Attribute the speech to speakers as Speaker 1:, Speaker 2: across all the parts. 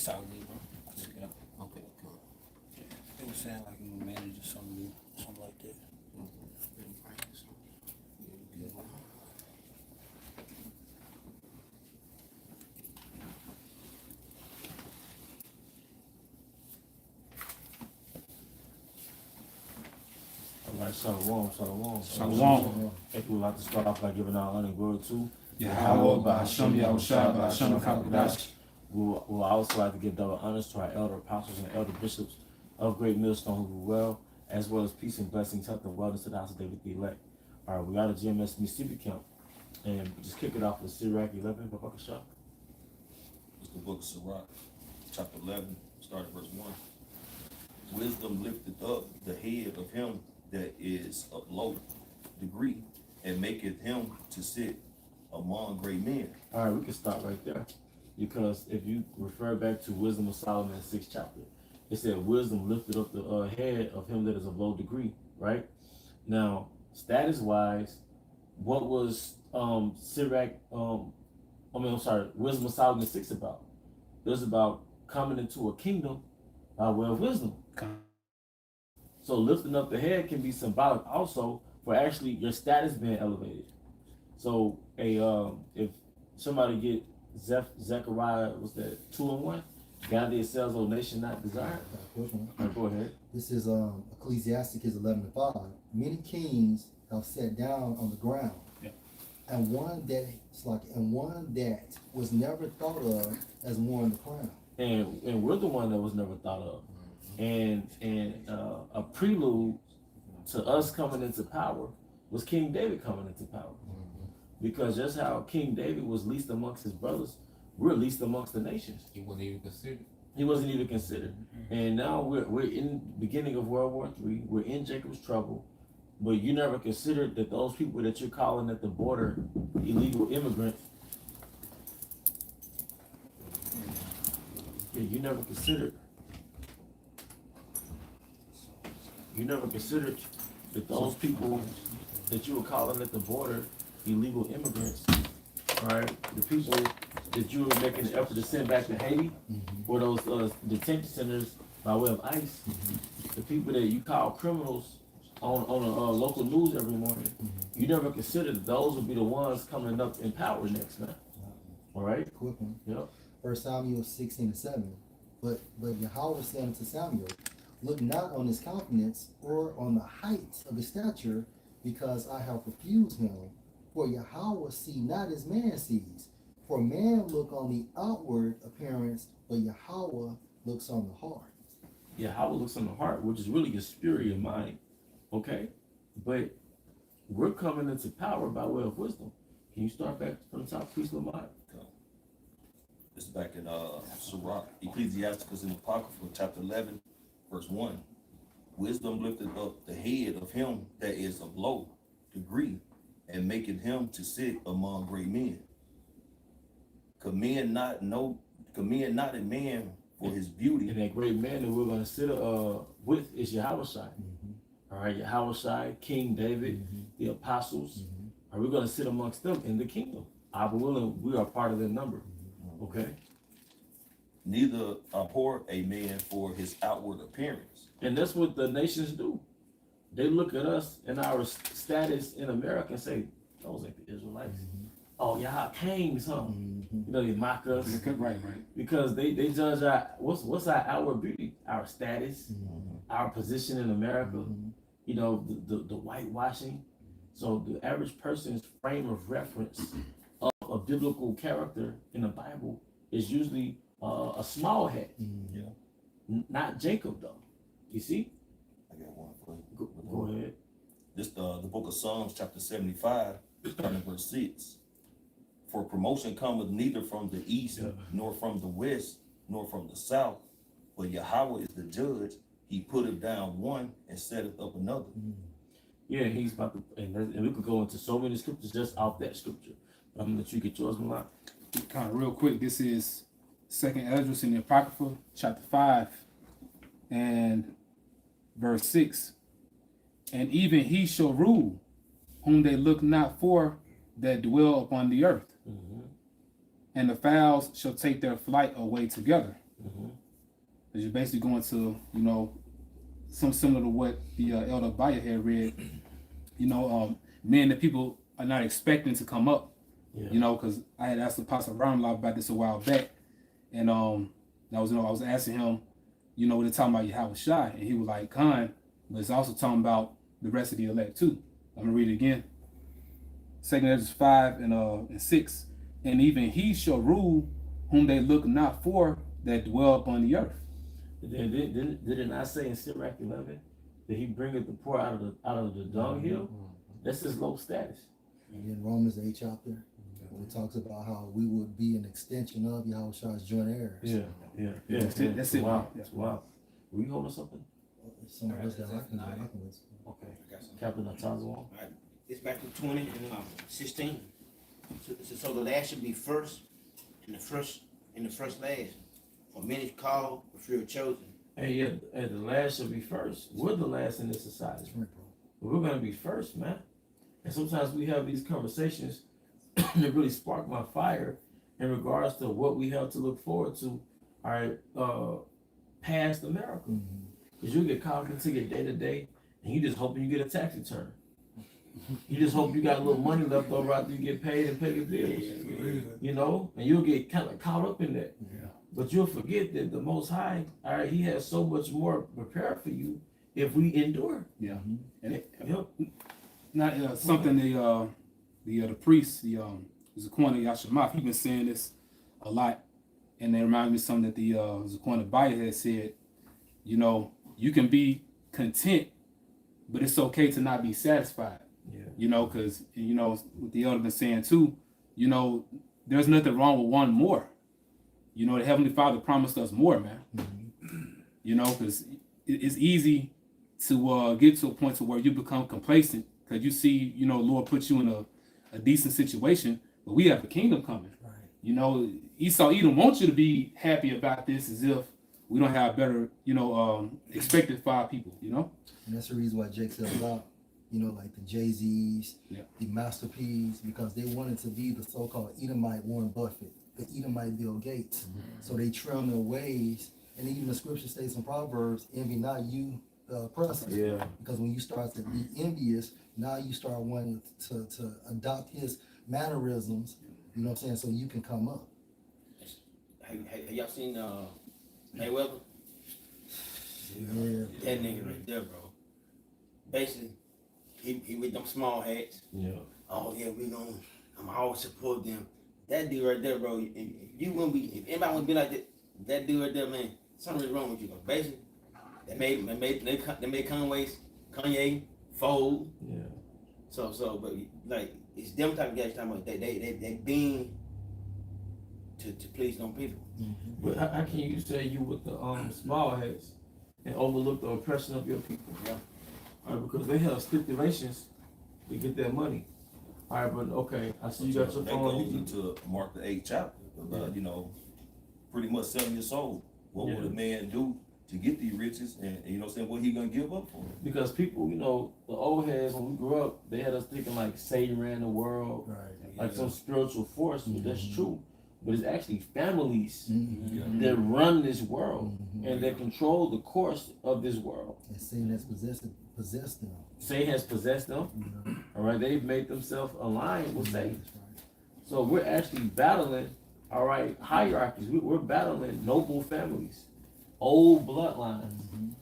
Speaker 1: It's all good, bro. Yeah.
Speaker 2: Okay, cool.
Speaker 1: It was saying like you manage or something like that.
Speaker 3: All right, Shalom.
Speaker 4: Shalom.
Speaker 3: If we would like to start off by giving our honor and glory to
Speaker 4: Yahweh, Ba'ashem, Yahushua, Ba'ashem, Kakadash.
Speaker 3: We'll also like to give double honors to our elder apostles and elder bishops of Great Millstone who do well, as well as peace and blessings, health and wellness to the house of David the elect. All right, we got a GMS Mississippi camp, and just kick it off with Sirach 11, Babakasha.
Speaker 2: It's the book of Sirach, chapter 11, starting verse 1. Wisdom lifted up the head of him that is of low degree, and maketh him to sit among great men.
Speaker 3: All right, we can start right there, because if you refer back to Wisdom of Solomon, 6th chapter, it said wisdom lifted up the head of him that is of low degree, right? Now, status-wise, what was Sirach, Wisdom of Solomon 6 about? It was about coming into a kingdom by way of wisdom. So lifting up the head can be symbolic also for actually your status being elevated. So if somebody get Zechariah, was that 2:1? God that excels, O nation not desired. Right, go ahead.
Speaker 5: This is Ecclesiasticus 11:5. Many kings have sat down on the ground, and one that was never thought of as worn the crown.
Speaker 3: And we're the one that was never thought of. And a prelude to us coming into power was King David coming into power. Because just how King David was least amongst his brothers, we're least amongst the nations.
Speaker 4: He wasn't even considered.
Speaker 3: He wasn't even considered. And now we're in the beginning of World War III. We're in Jacob's trouble. But you never considered that those people that you're calling at the border illegal immigrants, you never considered that those people that you were calling at the border illegal immigrants, right? The people that you were making an effort to send back to Haiti, or those detention centers by way of ICE, the people that you call criminals on local news every morning, you never considered that those would be the ones coming up in power next, man. All right?
Speaker 5: Quick one.
Speaker 3: Yep.
Speaker 5: 1 Samuel 16:7. But Yahweh said unto Samuel, look not on his countenance or on the height of his stature, because I have refused him. For Yahweh see not as man sees. For man look on the outward appearance, but Yahweh looks on the heart.
Speaker 3: Yahweh looks on the heart, which is really your spirit, your mind. Okay? But we're coming into power by way of wisdom. Can you start back from the top, please, Lamont?
Speaker 2: It's back in Sirach, Ecclesiasticus in Apocrypha, chapter 11, verse 1. Wisdom lifted up the head of him that is of low degree, and making him to sit among great men. Commend not a man for his beauty.
Speaker 3: And that great man that we're going to sit with is Yahweh Shai. All right, Yahweh Shai, King David, the apostles. Are we going to sit amongst them in the kingdom? I be willing, we are part of their number. Okay?
Speaker 2: Neither abhor a man for his outward appearance.
Speaker 3: And that's what the nations do. They look at us and our status in America and say, those ain't the Israelites. Oh, y'all kings, huh? You know, they mock us.
Speaker 4: Right.
Speaker 3: Because they judge our, what's our outward beauty? Our status, our position in America, you know, the whitewashing. So the average person's frame of reference of a biblical character in the Bible is usually a small head. Not Jacob, though. You see?
Speaker 2: I got one for you.
Speaker 3: Go ahead.
Speaker 2: This the book of Psalms, chapter 75, starting verse 6. For promotion cometh neither from the east, nor from the west, nor from the south, but Yahweh is the judge. He putteth down one and setteth up another.
Speaker 3: Yeah, he's about to, and we could go into so many scriptures just off that scripture. I'm gonna let you get yours, Milan.
Speaker 4: Kind of real quick, this is 2nd Esdras in the Apocrypha, chapter 5, and verse 6. And even he shall rule, whom they look not for that dwell upon the earth. And the fowls shall take their flight away together. Because you're basically going to, you know, some similar to what the Elder Bayer had read, you know, men that people are not expecting to come up, you know, because I had asked Apostle Brown about this a while back, and I was asking him, you know, they're talking about Yahweh Shai, and he was like, Khan, but it's also talking about the rest of the elect too. I'm gonna read it again. 2 Ezra 5 and 6, and even he shall rule whom they look not for that dwell upon the earth.
Speaker 3: Did it not say in Sirach 11 that he bringeth the poor out of the dunghill? That's his low status.
Speaker 5: And in Romans 8 chapter, it talks about how we would be an extension of Yahweh Shai's joint heirs.
Speaker 4: That's it.
Speaker 3: Wow, that's wow. Were you holding something?
Speaker 5: Some of us that I can with.
Speaker 3: Okay. Captain Atazawan.
Speaker 6: It's back to 20 and 16. So the last should be first, and the first last. For many called, but few are chosen.
Speaker 3: And the last should be first. We're the last in this society.
Speaker 5: That's right, bro.
Speaker 3: We're gonna be first, man. And sometimes we have these conversations that really spark my fire in regards to what we have to look forward to, all right, past America. Because you get caught into your day to day, and you just hoping you get a tax return. You just hope you got a little money left over after you get paid and pay your bills. You know, and you'll get kind of caught up in that. But you'll forget that the Most High, all right, He has so much more prepared for you if we endure.
Speaker 4: Yeah. And not something the priest, the Zaquan Yashamath, he been saying this a lot, and it reminds me of something that the Zaquan Bayer had said. You know, you can be content, but it's okay to not be satisfied. You know, because you know what the elder been saying too. You know, there's nothing wrong with one more. You know, the Heavenly Father promised us more, man. You know, because it's easy to get to a point to where you become complacent because you see, you know, Lord put you in a decent situation, but we have the kingdom coming.
Speaker 5: Right.
Speaker 4: You know, Edom wants you to be happy about this as if we don't have better, you know, expected 5 people, you know?
Speaker 5: And that's the reason why Jake said a lot, you know, like the Jay-Z's, the Master P's, because they wanted to be the so-called Edomite Warren Buffett, the Edomite Bill Gates. So they trim their ways, and even the scripture states in Proverbs, envy not you the oppressor. Because when you start to be envious, now you start wanting to adopt his mannerisms, you know what I'm saying, so you can come up.
Speaker 6: Have y'all seen Mayweather?
Speaker 5: Yeah.
Speaker 6: That nigga right there, bro. Basically, he with them small hats. Oh yeah, I'ma always support them. That dude right there, bro. If anybody would be like that dude right there, man, something's wrong with you, bro. Basically, they made Kanye fold. So, but like it's them type of guys talking about they being to please them people.
Speaker 3: But how can you say you with the small hats and overlook the oppression of your people? All right, because they have stipulations to get that money. All right, but okay, I see you got your
Speaker 2: That
Speaker 3: phone.
Speaker 2: goes into Mark the 8th chapter about, you know, pretty much selling your soul. What would a man do to get these riches, and you know what I'm saying, what he gonna give up for?
Speaker 3: Because people, you know, the old heads, when we grew up, they had us thinking like Satan ran the world, like some spiritual force, but that's true. But it's actually families that run this world and that control the course of this world.
Speaker 5: And Satan has possessed them.
Speaker 3: Satan has possessed them. All right, they've made themselves aligned with Satan. So we're actually battling, all right, hierarchies. We're battling noble families, old bloodlines,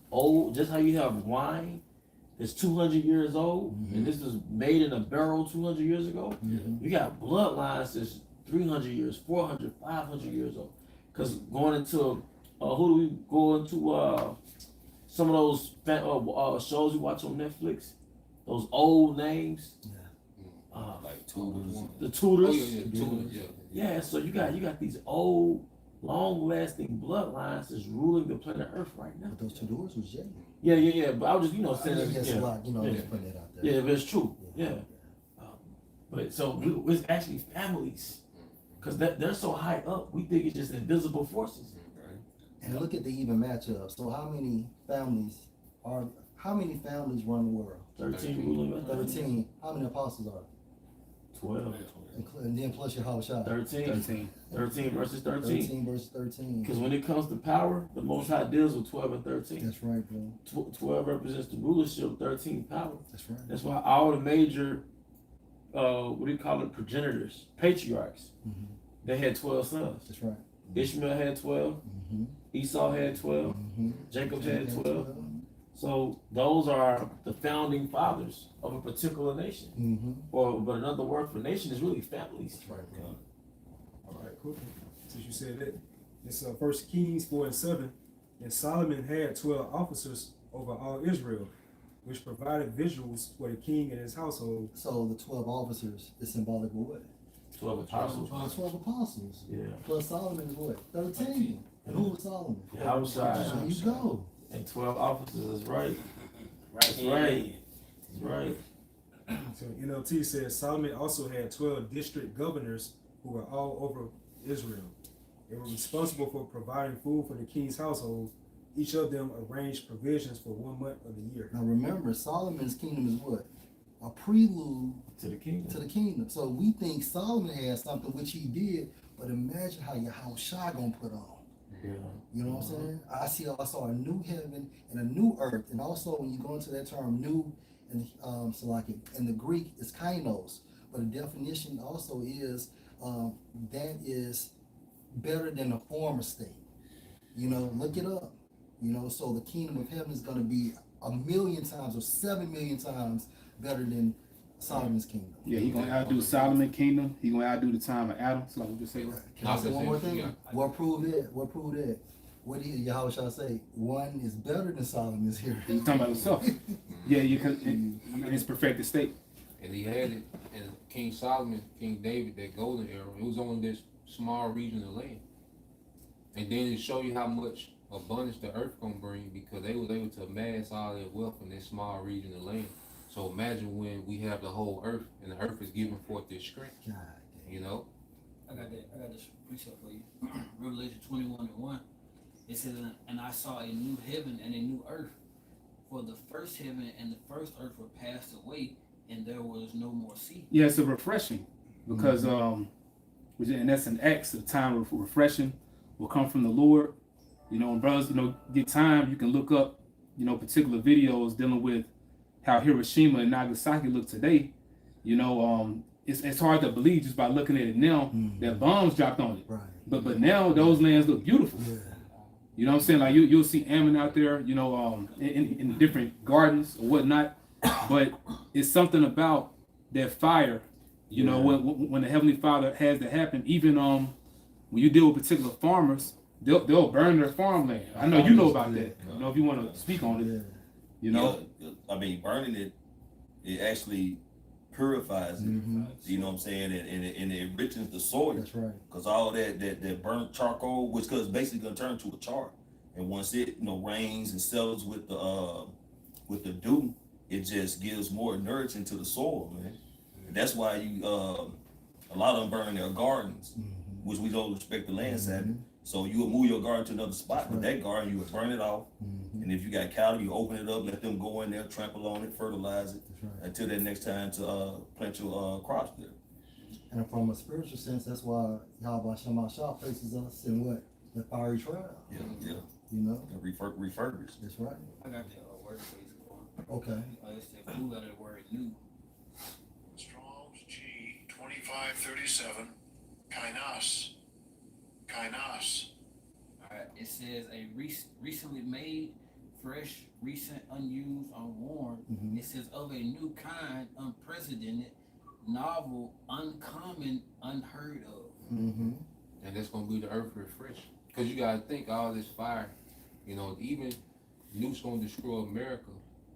Speaker 3: old. Just how you have wine that's 200 years old, and this was made in a barrel 200 years ago. You got bloodlines that's 300 years, 400, 500 years old. Because going into, who do we go into, some of those shows you watch on Netflix, those old names,
Speaker 2: Like Tudors.
Speaker 3: the Tudors.
Speaker 1: Tudors.
Speaker 3: Yeah, so you got these old, long-lasting bloodlines that's ruling the planet Earth right now.
Speaker 5: But those 2 doors was Jay.
Speaker 3: Yeah. But I was just, saying
Speaker 5: Yes, a lot, just putting that out there.
Speaker 3: Yeah, but it's true. Yeah. But so it's actually families. Because they're so high up, we think it's just invisible forces.
Speaker 5: And look at the even matchup. So how many families run the world?
Speaker 3: 13 ruling.
Speaker 5: 13. How many apostles are
Speaker 3: 12.
Speaker 5: And then plus your house shot.
Speaker 3: 13 versus 13.
Speaker 5: 13 versus 13.
Speaker 3: Because when it comes to power, the Most High deals with 12 and 13.
Speaker 5: That's right, bro.
Speaker 3: 12 represents the rulership, 13 power.
Speaker 5: That's right.
Speaker 3: That's why all the major, what do you call it, progenitors, patriarchs, they had 12 sons.
Speaker 5: That's right.
Speaker 3: Ishmael had 12, Esau had 12, Jacob had 12. So those are the founding fathers of a particular nation. But another word for nation is really families.
Speaker 5: That's right, bro.
Speaker 7: All right, cool. Since you said that, it's 1 Kings 4:7, and Solomon had 12 officers over all Israel, which provided visuals for the king and his household.
Speaker 5: So the 12 officers is symbolic of what?
Speaker 3: 12 apostles.
Speaker 5: The 12 apostles.
Speaker 3: Yeah.
Speaker 5: Plus Solomon is what? 13. And who was Solomon?
Speaker 3: Yahushua.
Speaker 5: There you go.
Speaker 3: And 12 officers is right. That's
Speaker 6: here.
Speaker 3: right. That's right.
Speaker 7: So NLT says Solomon also had 12 district governors who were all over Israel. They were responsible for providing food for the king's household. Each of them arranged provisions for 1 month of the year.
Speaker 5: Now remember, Solomon's kingdom is what? A prelude
Speaker 3: To the kingdom.
Speaker 5: to the kingdom. So we think Solomon had something which he did, but imagine how Yahushua gonna put on.
Speaker 3: Yeah.
Speaker 5: You know what I'm saying? I saw a new heaven and a new earth, and also when you go into that term "new" and so like in the Greek, it's kainos, but the definition also is that is better than the former state. You know, look it up. You know, so the kingdom of heaven is going to be 1,000,000 times or 7,000,000 times better than Solomon's kingdom.
Speaker 4: Yeah, he gonna outdo Solomon's kingdom. He gonna outdo the time of Adam. So like we just say,
Speaker 5: Can I say one more thing? What proved it? What proved that? What did Yahushua say? One is better than Solomon's here.
Speaker 4: he's talking about himself. Yeah, you can in his perfected state.
Speaker 8: And he had it, and King Solomon, King David, that golden era, it was on this small region of land. And then it show you how much abundance the earth gonna bring, because they was able to amass all their wealth in this small region of land. So imagine when we have the whole earth, and the earth is giving forth this strength.
Speaker 5: God,
Speaker 8: You know,
Speaker 1: I got this precept for you. Revelation 21:1. It says, "And I saw a new heaven and a new earth, for the first heaven and the first earth were passed away, and there was no more sea."
Speaker 4: Yeah, it's a refreshing because and that's an Acts, a time of refreshing will come from the Lord. You know, and brothers, you know, get time, you can look up, you know, particular videos dealing with how Hiroshima and Nagasaki look today. You know, it's hard to believe just by looking at it now that bombs dropped on it.
Speaker 5: right.
Speaker 4: But now those lands look beautiful.
Speaker 5: Yeah.
Speaker 4: You know what I'm saying? Like you'll see Ammon out there, you know, in different gardens or whatnot. But it's something about that fire, you know, when the Heavenly Father has that happen. Even when you deal with particular farmers, they'll burn their farmland. I know you know about that. I don't know if you want to speak on it.
Speaker 5: Yeah.
Speaker 4: You know,
Speaker 2: Yeah, I mean, burning it actually purifies it. You know what I'm saying? And it enriches the soil.
Speaker 5: That's right.
Speaker 2: Because all that burnt charcoal, which is basically gonna turn to a char, and once it rains and settles with the dew, it just gives more nourishment to the soil, man. And that's why a lot of them burn their gardens, which we don't respect the land Sabbath. So you would move your garden to another spot, but that garden you would burn it off. And if you got cattle, you open it up, let them go in there, trample on it, fertilize it, until that next time to plant your crops there.
Speaker 5: And from a spiritual sense, that's why Yahweh Shema Shah places us in what? The fiery trial.
Speaker 2: Yeah.
Speaker 5: You know?
Speaker 2: And refurbished.
Speaker 5: That's right.
Speaker 1: I got the word for you.
Speaker 5: Okay.
Speaker 1: It's the blue letter word new.
Speaker 9: Strong's G 2537, kainos.
Speaker 1: Alright, it says a recently made, fresh, recent, unused, unworn. It says of a new kind, unprecedented, novel, uncommon, unheard of.
Speaker 8: and that's gonna be the earth refreshed. Because you gotta think all this fire, you know, even nukes gonna destroy America,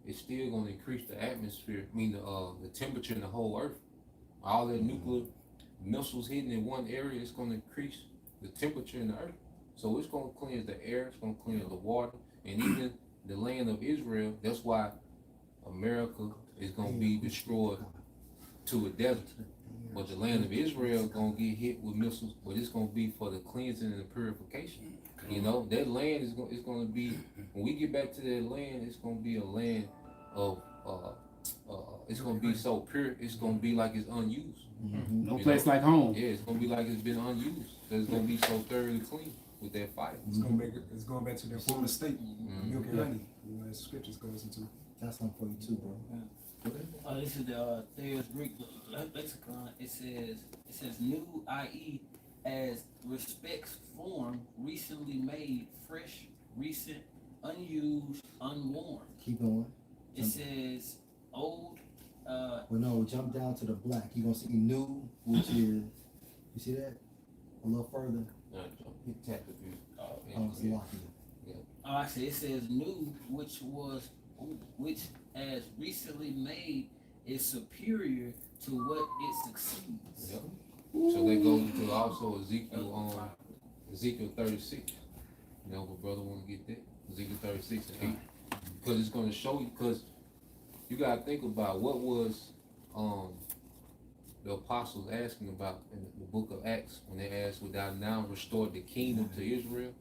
Speaker 8: it's still gonna increase the atmosphere. I mean the temperature in the whole earth. All that nuclear missiles hitting in one area, it's gonna increase the temperature in the earth. So it's gonna cleanse the air, it's gonna cleanse the water, and even the land of Israel. That's why America is gonna be destroyed to a desert. But the land of Israel gonna get hit with missiles, but it's gonna be for the cleansing and the purification. You know, that land is gonna be, when we get back to that land, it's gonna be a land of it's gonna be so pure. It's gonna be like it's unused.
Speaker 5: Mhm.
Speaker 4: No
Speaker 8: You
Speaker 4: place
Speaker 8: know?
Speaker 4: like home.
Speaker 8: Yeah, it's gonna be like it's been unused. It's gonna be so thoroughly clean with that fire.
Speaker 7: It's gonna make it. It's going back to their former state, milk and
Speaker 4: Yeah.
Speaker 7: honey. You know, as scriptures goes into.
Speaker 5: That's something for you too, bro.
Speaker 1: This is the Thayer's Greek lexicon. It says new, i.e., as respects form, recently made, fresh, recent, unused, unworn.
Speaker 5: Keep going.
Speaker 1: It says old.
Speaker 5: Well, no, jump down to the black. You're gonna see new, which is, you see that? A little further.
Speaker 8: Chapter 3.
Speaker 5: Oh, it's locked.
Speaker 1: I see. It says new, which as recently made is superior to what it succeeds.
Speaker 8: Yep. So that goes into also Ezekiel 36. You know, if a brother want to get that, Ezekiel 36 and 8, because it's going to show you. Because you got to think about what was the apostles asking about in the book of Acts when they asked, "Would thou now restore the kingdom to Israel?"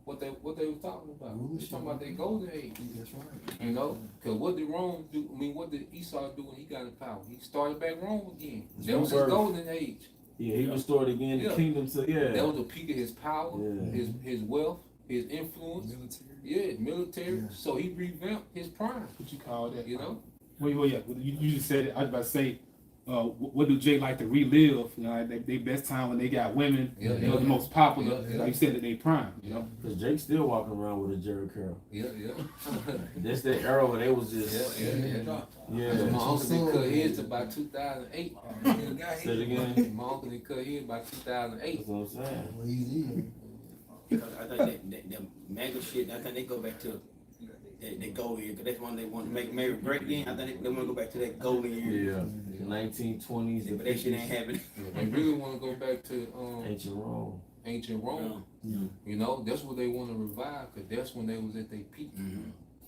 Speaker 8: What they were talking about? They're talking about their golden age.
Speaker 5: That's right.
Speaker 8: You know, because what did Rome do? I mean, what did Esau do when he got in power? He started back Rome again. That was his golden age.
Speaker 3: Yeah, he restored again the kingdom to
Speaker 8: That was the peak of his power,
Speaker 3: Yeah.
Speaker 8: his wealth, his influence. Military.
Speaker 5: Yeah.
Speaker 8: So he revamped his prime.
Speaker 4: What you call that?
Speaker 8: You know.
Speaker 4: Well, yeah. You just said it. I was about to say, what do Jay like to relive? You know, they best time when they got women.
Speaker 8: Yeah,
Speaker 4: the most popular.
Speaker 8: Yeah.
Speaker 4: Like you said, that they prime. You know.
Speaker 3: Cause Jake's still walking around with a Jerry curl.
Speaker 8: Yeah.
Speaker 3: That's that era where they was just
Speaker 8: My uncle did cut his about 2008.
Speaker 3: Say it again.
Speaker 8: My uncle did cut his by 2008.
Speaker 3: That's what I'm saying.
Speaker 5: Well, easy.
Speaker 6: Because I think that mega shit, I think they go back to they golden year, because that's when they want to make Mary great again. I think they want to go back to that golden year.
Speaker 3: Yeah, 1920s.
Speaker 6: But that shit ain't happening.
Speaker 8: They really want to go back to
Speaker 3: Ancient Rome.
Speaker 5: Yeah.
Speaker 8: You know, that's what they want to revive, because that's when they was at their peak.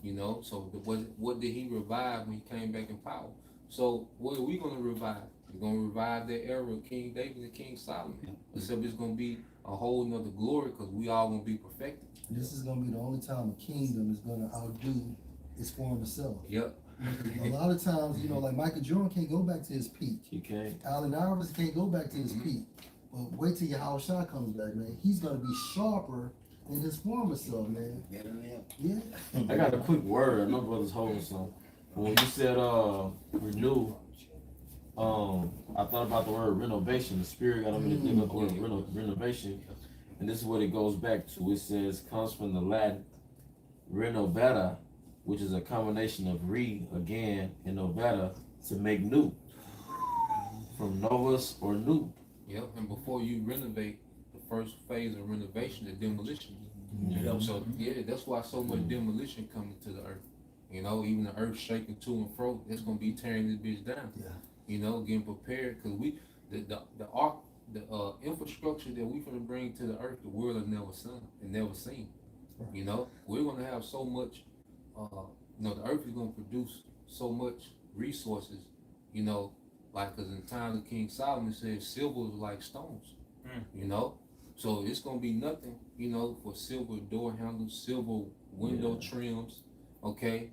Speaker 8: You know, so what did he revive when he came back in power? So what are we going to revive? We're going to revive that era of King David and King Solomon. Except it's going to be a whole nother glory, because we all going to be perfected.
Speaker 5: This is gonna be the only time a kingdom is gonna outdo its former self.
Speaker 8: Yep.
Speaker 5: A lot of times, you know, like Michael Jordan can't go back to his peak.
Speaker 3: He can't.
Speaker 5: Allen Iverson can't go back to his peak. But wait till Yahweh Shah comes back, man. He's gonna be sharper than his former self, man. Yeah.
Speaker 3: I got a quick word. My brother's holding some. When you said renew, I thought about the word renovation. The Spirit got me to think of the word renovation. And this is what it goes back to. It says, comes from the Latin renovata, which is a combination of again, and novata, to make new. From novus or new.
Speaker 8: Yep. And before you renovate, the first phase of renovation is demolition. So that's why so much demolition coming to the earth. You know, even the earth shaking to and fro, it's gonna be tearing this bitch down.
Speaker 5: Yeah.
Speaker 8: You know, getting prepared, because the infrastructure that we gonna bring to the earth, the world has never seen. You know, we're gonna have so much. The earth is gonna produce so much resources. You know, like, because in the time of King Solomon said, silver was like stones. You know, so it's gonna be nothing. You know, for silver door handles, silver window trims. Okay,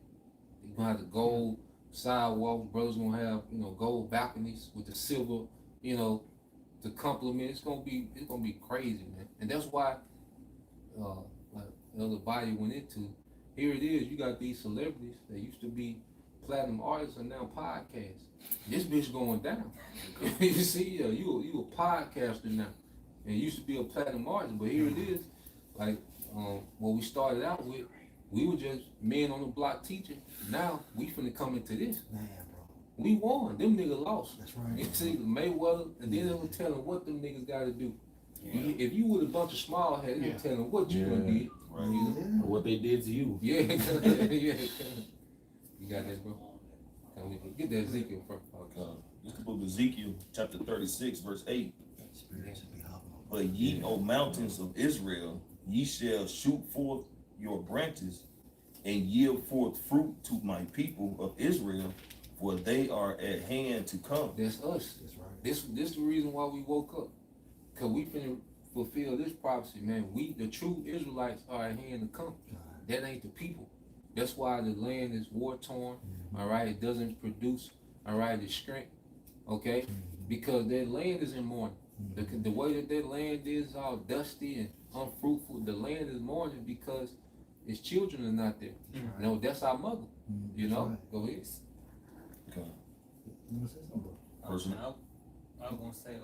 Speaker 8: you're gonna have the gold sidewalks. Brothers gonna have gold balconies with the silver. To complement. It's gonna be crazy, man. And that's why, like the other body went into. Here it is. You got these celebrities that used to be platinum artists and now podcasts. This bitch going down. You see, you a podcaster now, and you used to be a platinum artist, but here it is. Like what we started out with, we were just men on the block teaching. Now we finna come into this.
Speaker 5: Man, bro.
Speaker 8: We won. Them niggas lost.
Speaker 5: That's right.
Speaker 8: You see, Mayweather, and then they were telling what them niggas got to do. If you with a bunch of small heads, they tell them what you gonna do.
Speaker 2: Right.
Speaker 3: What they did to you.
Speaker 8: Yeah. You got that, bro? Get that Ezekiel first.
Speaker 2: This is the book of Ezekiel, chapter 36, verse 8. But ye, O mountains of Israel, ye shall shoot forth your branches and yield forth fruit to my people of Israel, for they are at hand to come.
Speaker 8: That's us.
Speaker 5: That's right.
Speaker 8: This the reason why we woke up. Cause we finna fulfill this prophecy, man. We, the true Israelites, are at hand to come. That ain't the people. That's why the land is war torn. All right, it doesn't produce. All right, the strength. Okay, because that land is in mourning. The way that land is all dusty and unfruitful, the land is mourning because its children are not there. You know, that's our mother. You know,
Speaker 5: Right.
Speaker 8: go ahead.
Speaker 2: Okay.
Speaker 5: You wanna say something, bro?
Speaker 2: Person.
Speaker 1: I was gonna say,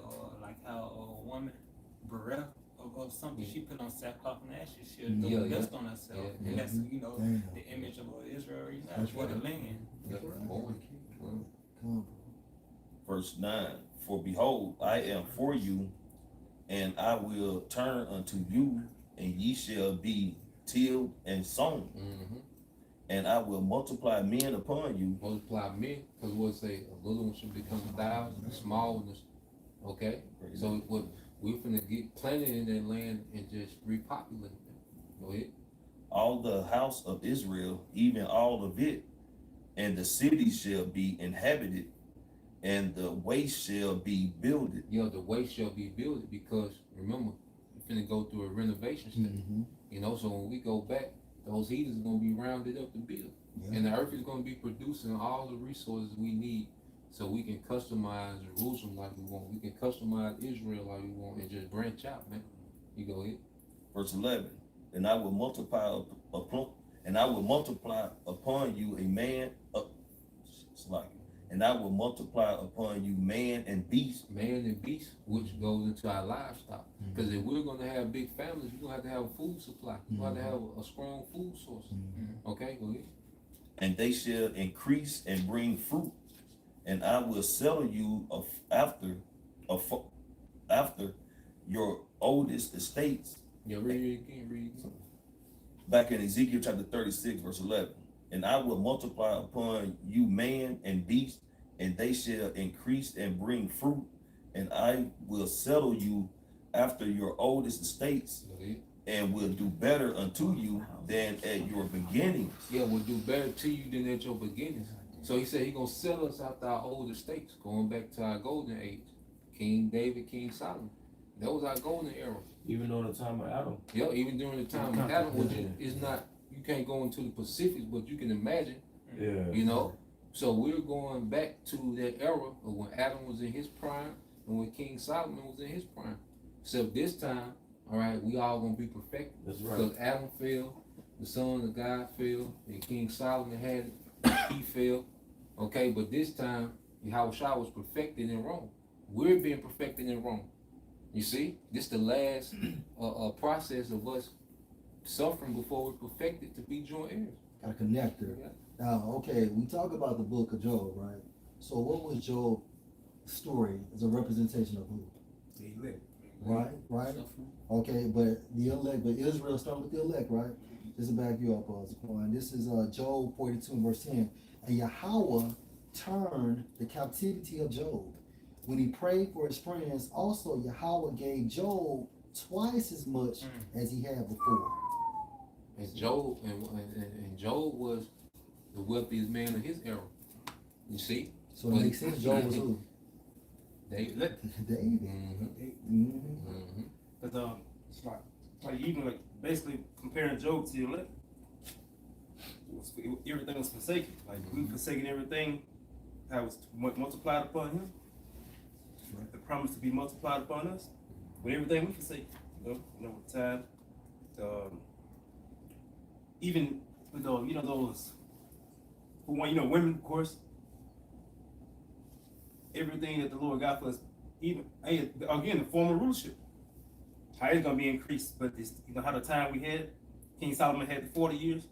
Speaker 1: like how a woman bereft or something, she put on sackcloth and ashes, she'll do
Speaker 8: Yeah,
Speaker 1: the
Speaker 8: yeah.
Speaker 1: dust on herself.
Speaker 8: Yeah,
Speaker 1: And that's, you know,
Speaker 5: Damn.
Speaker 1: the image of Israel, you know,
Speaker 5: That's
Speaker 1: for the
Speaker 5: right.
Speaker 1: land.
Speaker 8: Yeah, mourning.
Speaker 5: Come on,
Speaker 2: Verse 9, for behold, I am for you, and I will turn unto you, and ye shall be tilled and sown, and I will multiply men upon you.
Speaker 8: Multiply men, because what say a little one should become 1,000, a small one is, okay? So what we're finna get planted in that land and just repopulate it. Go ahead.
Speaker 2: All the house of Israel, even all of it, and the cities shall be inhabited, and the waste shall be builded.
Speaker 8: Yeah, the waste shall be built because remember, we're finna go through a renovation stage. You know, so when we go back, those heaters are gonna be rounded up to build.
Speaker 5: Yeah.
Speaker 8: And the earth is gonna be producing all the resources we need so we can customize Jerusalem like we want. We can customize Israel like we want and just branch out, man. You go ahead.
Speaker 2: Verse 11, and I will multiply upon you a man, and I will multiply upon you man and beast.
Speaker 8: Man and beast, which goes into our livestock. Because if we're gonna have big families, we're gonna have to have a food supply. We're gonna have to have a strong food source. Okay, go ahead.
Speaker 2: And they shall increase and bring fruit, and I will settle you after your oldest estates.
Speaker 8: Yeah, read it again,
Speaker 2: Back in Ezekiel chapter 36, verse 11. And I will multiply upon you man and beast, and they shall increase and bring fruit, and I will settle you after your oldest estates,
Speaker 8: Go ahead.
Speaker 2: and will do better unto you than at your beginnings.
Speaker 8: Yeah, we'll do better to you than at your beginnings. So he said he gonna sell us after our old estates, going back to our golden age. King David, King Solomon. That was our golden era.
Speaker 3: Even during the time of Adam.
Speaker 8: Yeah, even during the time of Adam, which is not, you can't go into the Pacifics, but you can imagine,
Speaker 3: Yeah.
Speaker 8: you know. So we're going back to that era of when Adam was in his prime and when King Solomon was in his prime. Except this time, all right, we all gonna be perfected.
Speaker 3: That's right.
Speaker 8: Because Adam fell, the son of God fell, and King Solomon had it, he fell. Okay, but this time, Yahushua was perfected in Rome. We're being perfected in Rome. You see, this the last process of us suffering before we're perfected to be joint heirs.
Speaker 5: Got a connector.
Speaker 8: Yeah.
Speaker 5: Now, okay, we talk about the book of Job, right? So what was Job's story as a representation of who?
Speaker 7: The elect.
Speaker 5: Right? Okay, but the elect, but Israel started with the elect, right? Just to back you up, Zaquan. This is Job 42 and verse 10. And Yahweh turned the captivity of Job. When he prayed for his friends, also Yahweh gave Job twice as much as he had before.
Speaker 8: And Job and Job was the wealthiest man of his era. You see?
Speaker 5: So it makes sense Job was who?
Speaker 8: David.
Speaker 5: David.
Speaker 10: Because it's like even like basically comparing Job to the elect. Everything was forsaken. Like we forsaken everything that was multiplied upon him. The promise to be multiplied upon us. With everything we forsake, with time. Even with those who want, women, of course. Everything that the Lord got for us, even again the former rulership. How it's gonna be increased, but this, how the time we had, King Solomon had the 40 years.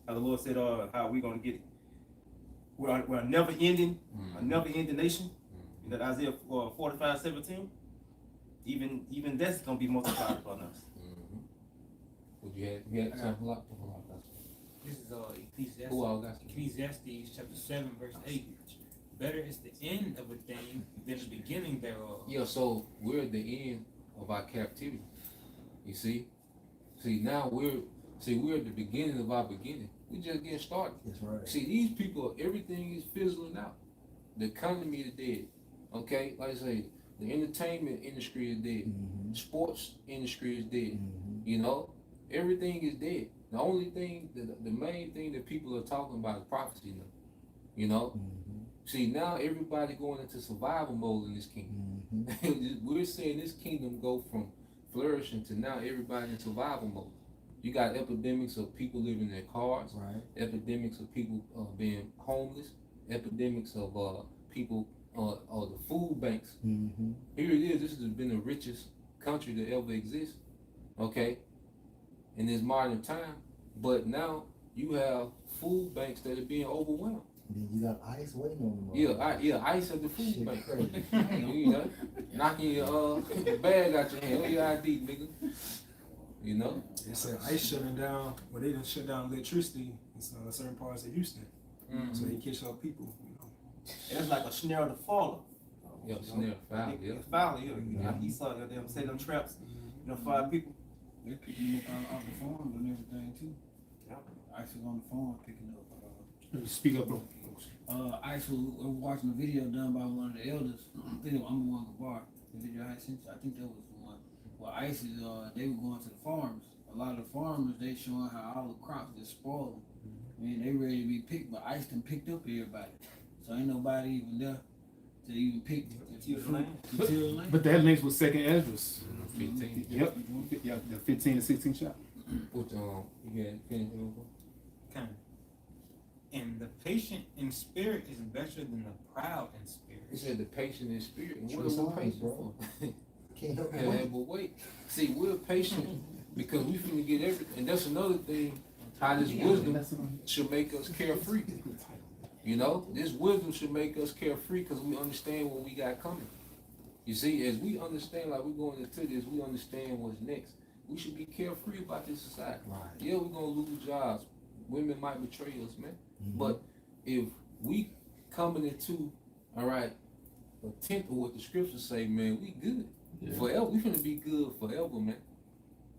Speaker 10: How the Lord said, how we gonna get it? We're a never ending nation. Isaiah 45:17. Even that's gonna be multiplied upon us.
Speaker 8: Would you had something like
Speaker 1: This is
Speaker 8: who all got
Speaker 1: Ecclesiastes chapter 7, verse 8. Better is the end of a thing than the beginning thereof.
Speaker 8: Yeah, so we're at the end of our captivity. You see? Now we're at the beginning of our beginning. We just getting started.
Speaker 5: That's right.
Speaker 8: See, these people, everything is fizzling out. The economy is dead. Okay? Like I say, the entertainment industry is dead. Sports industry is dead. You know? Everything is dead. The only thing, the main thing that people are talking about is prophecy now. You know? See, now everybody going into survival mode in this kingdom. We're seeing this kingdom go from flourishing to now everybody in survival mode. You got epidemics of people living in their cars,
Speaker 5: Right.
Speaker 8: epidemics of people being homeless, epidemics of people or the food banks. Here it is. This has been the richest country to ever exist. Okay, in this modern time, but now you have food banks that are being overwhelmed.
Speaker 5: Then you got ICE waiting on them.
Speaker 8: ICE at the food
Speaker 5: Shit
Speaker 8: bank.
Speaker 5: crazy.
Speaker 8: You know, knocking your bag out your hand. Where your ID, nigga? You know.
Speaker 7: They said ICE shutting down. Well, they done shut down electricity in certain parts of Houston, so they catch up people. You know.
Speaker 10: And it's like a snare to follow.
Speaker 8: Yeah, snare, foul, yeah.
Speaker 10: Foul, yeah. He saw them say them traps, 5 people.
Speaker 11: They picking up off the farm and everything too.
Speaker 10: Yeah.
Speaker 11: ICE was on the farm picking up.
Speaker 4: Speak up, bro.
Speaker 11: ICE was watching a video done by one of the elders. I think I'm the one bar. The video I sent you, I think that was the one. Well, ICE is they were going to the farms. A lot of the farmers they showing how all the crops just spoiling. I mean, they ready to be picked, but ICE done picked up everybody. So ain't nobody even there to even pick the fruit. To till the land.
Speaker 4: But that links with second Esdras.
Speaker 8: 15.
Speaker 4: Yep. Yeah, the 15 and 16 chapter.
Speaker 8: What you got anything?
Speaker 12: Kind of. And the patient in spirit is better than the proud in spirit.
Speaker 8: He said the patient in spirit. And
Speaker 5: True
Speaker 8: what are we
Speaker 5: signs,
Speaker 8: patient
Speaker 5: bro.
Speaker 8: for?
Speaker 5: Can't help
Speaker 8: Yeah,
Speaker 5: but
Speaker 8: but wait. See, we're patient because we finna get everything. And that's another thing, how this wisdom should make us carefree. You know, this wisdom should make us carefree because we understand what we got coming. You see, as we understand, like we're going into this, we understand what's next. We should be carefree about this society.
Speaker 5: Right.
Speaker 8: Yeah, we're gonna lose jobs. Women might betray us, man. But if we coming into, all right, a tenth of what the scriptures say, man, we good. Forever. We finna be good forever, man.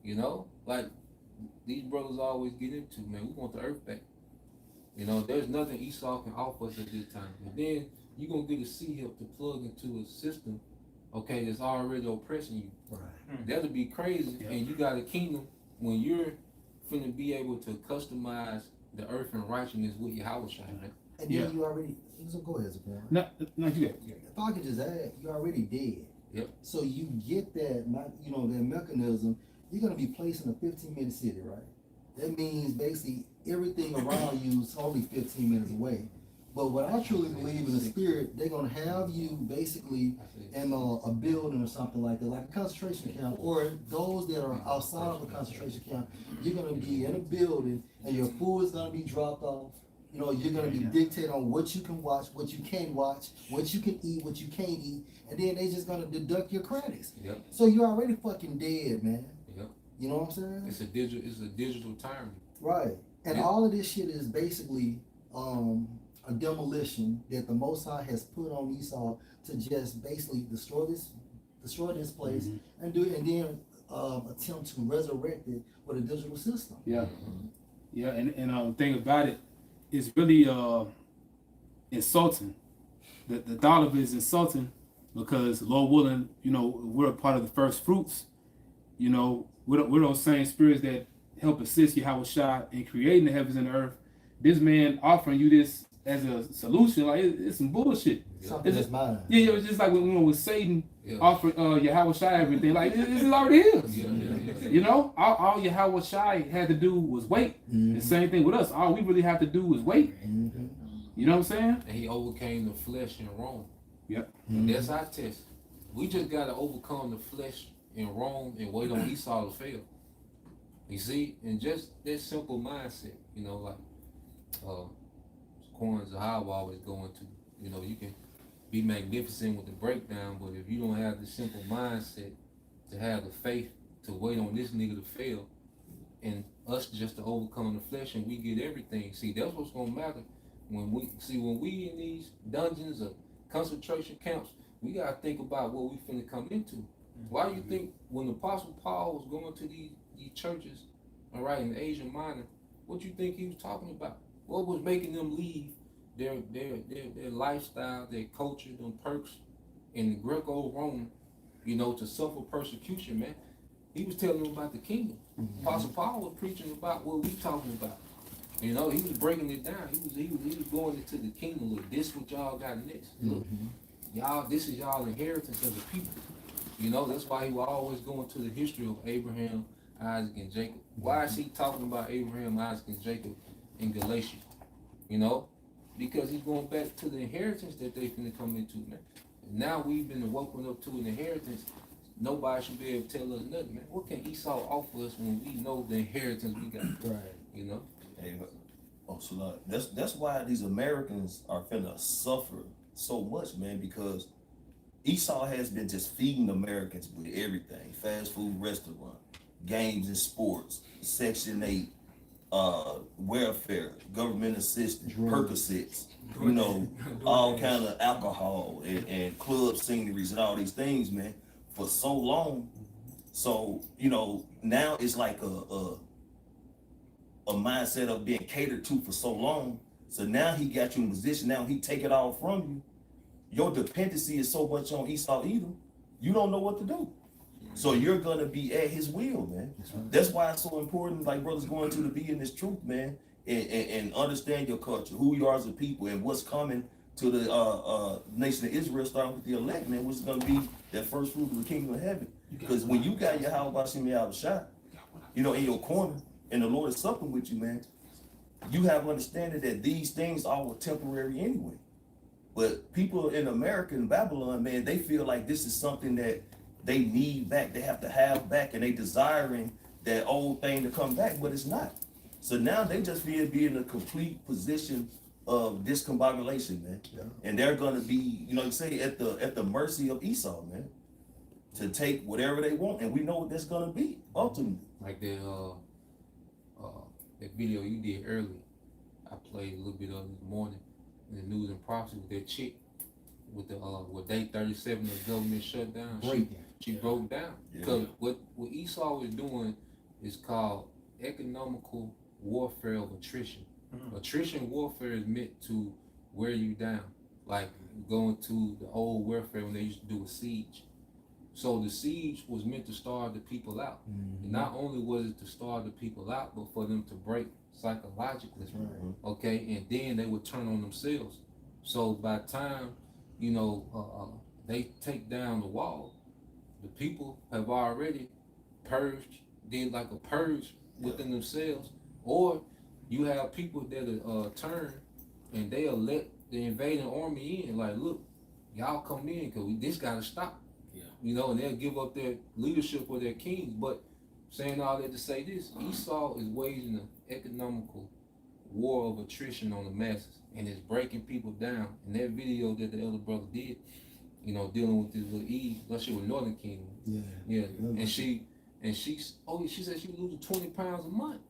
Speaker 8: You know? Like these brothers always get into, man, we want the earth back. You know, there's nothing Esau can offer us at this time. And then you're gonna get a sea help to plug into a system, okay, that's already oppressing you.
Speaker 5: Right.
Speaker 8: That'll be crazy.
Speaker 4: Yeah.
Speaker 8: And you got a kingdom when you're finna be able to customize the earth and righteousness with your house, man.
Speaker 5: And then
Speaker 4: Yeah.
Speaker 5: you already, so go ahead, Zaquan.
Speaker 4: No, you got.
Speaker 5: If I could just add, you're already dead.
Speaker 8: Yep.
Speaker 5: So you get that, that mechanism. You're gonna be placed in a 15-minute city, right? That means basically everything around you is only 15 minutes away. But what I truly believe in the spirit, they're gonna have you basically in a building or something like that, like a concentration camp, or those that are outside of a concentration camp. You're gonna be in a building, and your food is gonna be dropped off. You know, you're gonna be dictated on what you can watch, what you can't watch, what you can eat, what you can't eat, and then they just gonna deduct your credits.
Speaker 8: Yep.
Speaker 5: So you're already fucking dead, man.
Speaker 8: Yep.
Speaker 5: You know what I'm saying?
Speaker 8: It's a digital tyranny.
Speaker 5: Right. And
Speaker 8: Yeah.
Speaker 5: all of this shit is basically a demolition that the Most High has put on Esau to just basically destroy this place and then attempt to resurrect it with a digital system.
Speaker 4: Yeah. Yeah, and thing about it, it's really insulting. The thought of it is insulting because Lord willing, we're a part of the first fruits. We're those same spirits that help assist Yahweh in creating the heavens and the earth. This man offering you this as a solution, like it's some bullshit.
Speaker 5: Something that's mine.
Speaker 4: Yeah, it was just like when Satan offered Yahweh everything, like this is already his. All Yahweh had to do was wait. The same thing with us. All we really have to do is wait. You know what I'm saying?
Speaker 8: And he overcame the flesh in Rome.
Speaker 4: Yep.
Speaker 8: And that's our test. We just gotta overcome the flesh in Rome and wait on Esau to fail. You see, and just that simple mindset, like Corns Zahab always going to, you can be magnificent with the breakdown, but if you don't have the simple mindset to have the faith to wait on this nigga to fail and us just to overcome the flesh and we get everything. See, that's what's gonna matter. When we in these dungeons or concentration camps, we gotta think about what we finna come into. Why do you think when the Apostle Paul was going to these churches, all right, in Asia Minor, what you think he was talking about? What was making them leave their lifestyle, their culture, them perks in the Greco-Roman, to suffer persecution, man? He was telling them about the kingdom. Apostle Paul was preaching about what we talking about. You know, he was breaking it down. He was going into the kingdom. Look, this what y'all got next. Look, y'all, this is y'all inheritance as a people. You know, that's why he will always go into the history of Abraham, Isaac, and Jacob. Why is he talking about Abraham, Isaac, and Jacob in Galatia? You know, because he's going back to the inheritance that they finna come into, man. And now we've been woken up to an inheritance. Nobody should be able to tell us nothing, man. What can Esau offer us when we know the inheritance we got?
Speaker 5: Right.
Speaker 8: You know?
Speaker 2: Hey, so that's why these Americans are finna suffer so much, man, because Esau has been just feeding Americans with everything: fast food restaurant, games and sports, Section 8, welfare, government assistance, Percocets, you know, all kind of alcohol and club sceneries and all these things, man, for so long. So, you know, now it's like a mindset of being catered to for so long. So now he got you in position. Now he take it all from you. Your dependency is so much on Esau Edom, you don't know what to do. So you're gonna be at his will, man. That's why it's so important, like brothers going to be in this truth, man, and understand your culture, who you are as a people, and what's coming to the nation of Israel, starting with the elect, man, which is gonna be that first fruit of the kingdom of heaven. Because when you got your house shot, you know, in your corner, and the Lord is supping with you, man, you have understanding that these things are temporary anyway. But people in America and Babylon, man, they feel like this is something that they need back, they have to have back, and they desiring that old thing to come back, but it's not. So now they just be in a complete position of discombobulation, man. Yeah. And they're gonna be, you know, you say at the mercy of Esau, man, to take whatever they want, and we know what that's gonna be ultimately.
Speaker 8: Like that video you did earlier, I played a little bit of this morning in the News and Prophecy with that chick with the with day 37 of government shutdown. She broke down because what Esau is doing is called economical warfare of attrition. Attrition warfare is meant to wear you down, like going to the old warfare when they used to do a siege. So the siege was meant to starve the people out. And not only was it to starve the people out, but for them to break psychologically. Okay, and then they would turn on themselves. So by the time, you know, they take down the wall, the people have already purged, did like a purge within themselves. Or you have people that turn and they'll let the invading army in, like, look, y'all come in because this gotta stop. You know, and they'll give up their leadership or their kings. But saying all that to say this, Esau is waging an economical war of attrition on the masses, and it's breaking people down. And that video that the elder brother did, you know, dealing with this little Eve, she was Northern Kingdom. Yeah. And she said she was losing 20 pounds a month.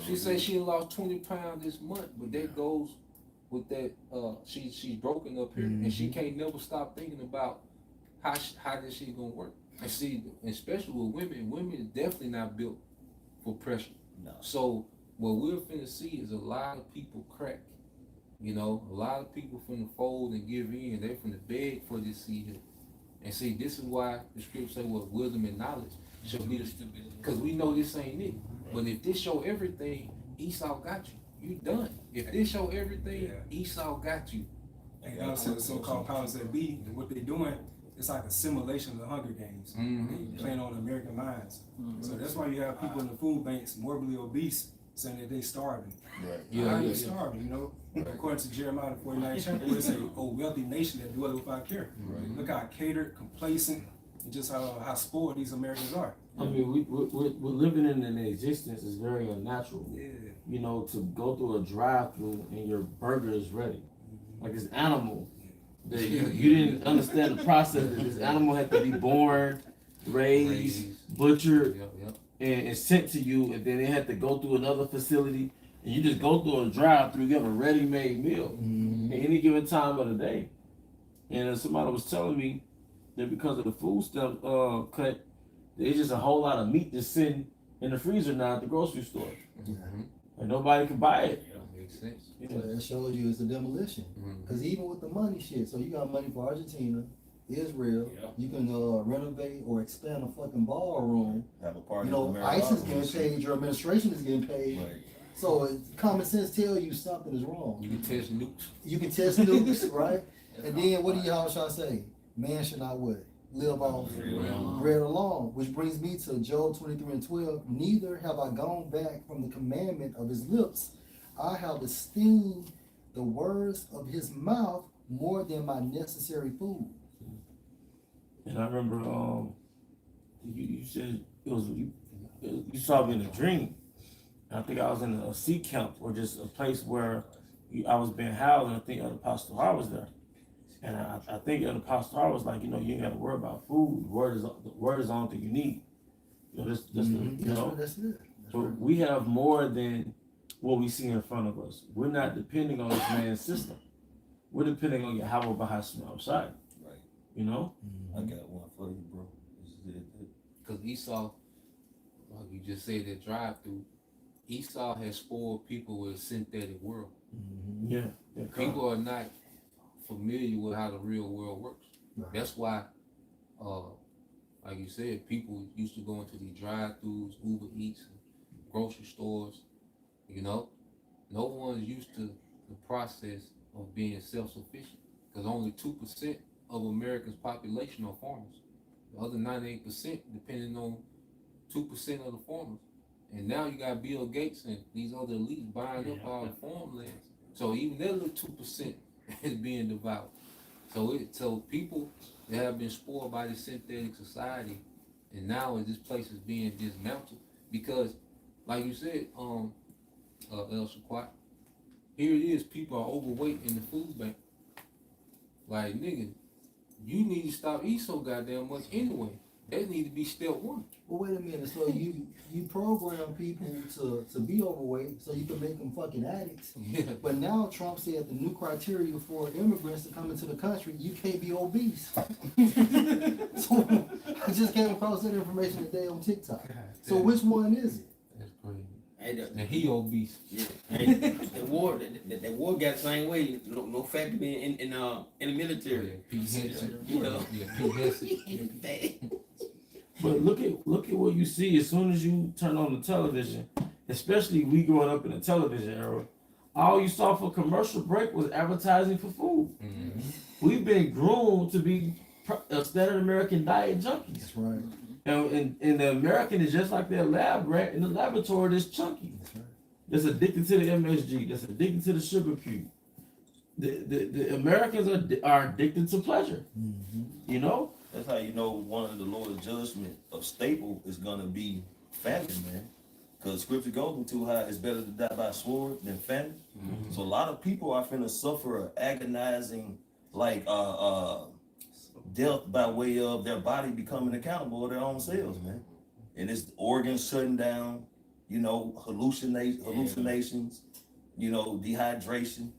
Speaker 8: She said she lost 20 pounds this month, but that goes with that. She's broken up here, and she can't never stop thinking about how this shit gonna work. And see, especially with women is definitely not built for pressure. No. So what we're finna see is a lot of people crack. You know, a lot of people finna fold and give in. They're finna beg for this seed here. And see, this is why the scripture say, well, wisdom and knowledge shall be the, because we know this ain't it. But if this show everything, Esau got you. You done. If this show everything, Esau got you.
Speaker 7: And also the so-called powers that be, what they're doing, it's like a simulation of the Hunger Games. They playing on American minds. So that's why you have people in the food banks morbidly obese saying that they starving. How are you starving, you know? According to Jeremiah 49th chapter, where it says, "O wealthy nation that dwelleth without care." Look how catered, complacent, and just how spoiled these Americans are.
Speaker 3: I mean, we're living in an existence that's very unnatural. You know, to go through a drive-through and your burger is ready. Like this animal that you didn't understand the process that this animal had to be born, raised, butchered, and sent to you, and then it had to go through another facility. And you just go through a drive-through, you have a ready-made meal at any given time of the day. And somebody was telling me that because of the food stamp cut, there's just a whole lot of meat just sitting in the freezer now at the grocery store. And nobody can buy it.
Speaker 8: Makes sense.
Speaker 5: So that shows you it's a demolition. Because even with the money shit, so you got money for Argentina, Israel.
Speaker 6: Yeah.
Speaker 5: You can renovate or expand a fucking ballroom.
Speaker 2: Have a party.
Speaker 5: You know,
Speaker 2: in the
Speaker 5: ICE is
Speaker 2: marijuana
Speaker 5: getting
Speaker 2: industry.
Speaker 5: paid, your administration is getting paid.
Speaker 2: Right.
Speaker 5: So common sense tell you something is wrong.
Speaker 8: You can test nukes.
Speaker 5: You can test nukes, right? And then what do y'all try to say? Man should not what? Live off bread alone. Which brings me to Job 23:12. Neither have I gone back from the commandment of his lips. I have esteemed the words of his mouth more than my necessary food.
Speaker 3: And I remember, you said you saw me in a dream. And I think I was in a sea camp or just a place where I was being housed, and I think Elder Pastor Hart was there. And I think Elder Pastor Hart was like, you know, you ain't got to worry about food. The word is the only thing you need. You know,
Speaker 5: That's it.
Speaker 3: but we have more than what we see in front of us. We're not depending on this man's system. We're depending on Yahweh Bahashim outside.
Speaker 2: Right.
Speaker 3: You know?
Speaker 2: I got one for you, bro. This is it.
Speaker 8: Because Esau, like you just said, that drive-through, Esau has spoiled people with a synthetic world.
Speaker 3: Yeah.
Speaker 8: People are not familiar with how the real world works.
Speaker 5: Right.
Speaker 8: That's why, like you said, people used to go into these drive-throughs, Uber Eats, grocery stores. You know, no one's used to the process of being self-sufficient, because only 2% of America's population are farmers. The other 98% depending on 2% of the farmers. And now you got Bill Gates and these other elites buying up all the farmlands. So even that little 2% is being devoured. So people that have been spoiled by this synthetic society, and now this place is being dismantled because, like you said, El Shaquat, here it is, people are overweight in the food bank. Like, nigga, you need to stop eating so goddamn much anyway. That need to be step one.
Speaker 5: Well, wait a minute. So you program people to be overweight so you can make them fucking addicts.
Speaker 8: Yeah.
Speaker 5: But now Trump said the new criteria for immigrants to come into the country, you can't be obese. So I just came across that information today on TikTok. So which one is it?
Speaker 8: That's crazy.
Speaker 6: Hey,
Speaker 8: And he obese.
Speaker 6: yeah. Hey, the war got the same way. No fat to be in the military.
Speaker 8: Pete Henson.
Speaker 6: You know.
Speaker 8: Yeah, Pete Henson.
Speaker 3: But look at what you see as soon as you turn on the television, especially we growing up in the television era. All you saw for commercial break was advertising for food.
Speaker 8: Mm-hmm.
Speaker 3: We've been groomed to be standard American diet junkies.
Speaker 5: That's right.
Speaker 3: And the American is just like their lab rat in the laboratory that's chunky.
Speaker 5: That's right.
Speaker 3: That's addicted to the MSG. That's addicted to the sugar cube. The Americans are addicted to pleasure.
Speaker 5: Mm-hmm.
Speaker 3: You know?
Speaker 2: That's how you know one of the Lord's judgment of staple is gonna be famine, man. Because scripture goes into how it's better to die by sword than famine.
Speaker 8: Mm-hmm.
Speaker 2: So a lot of people are finna suffer an agonizing death by way of their body becoming accountable of their own selves, man. And it's organs shutting down, you know, hallucinations, you know, dehydration,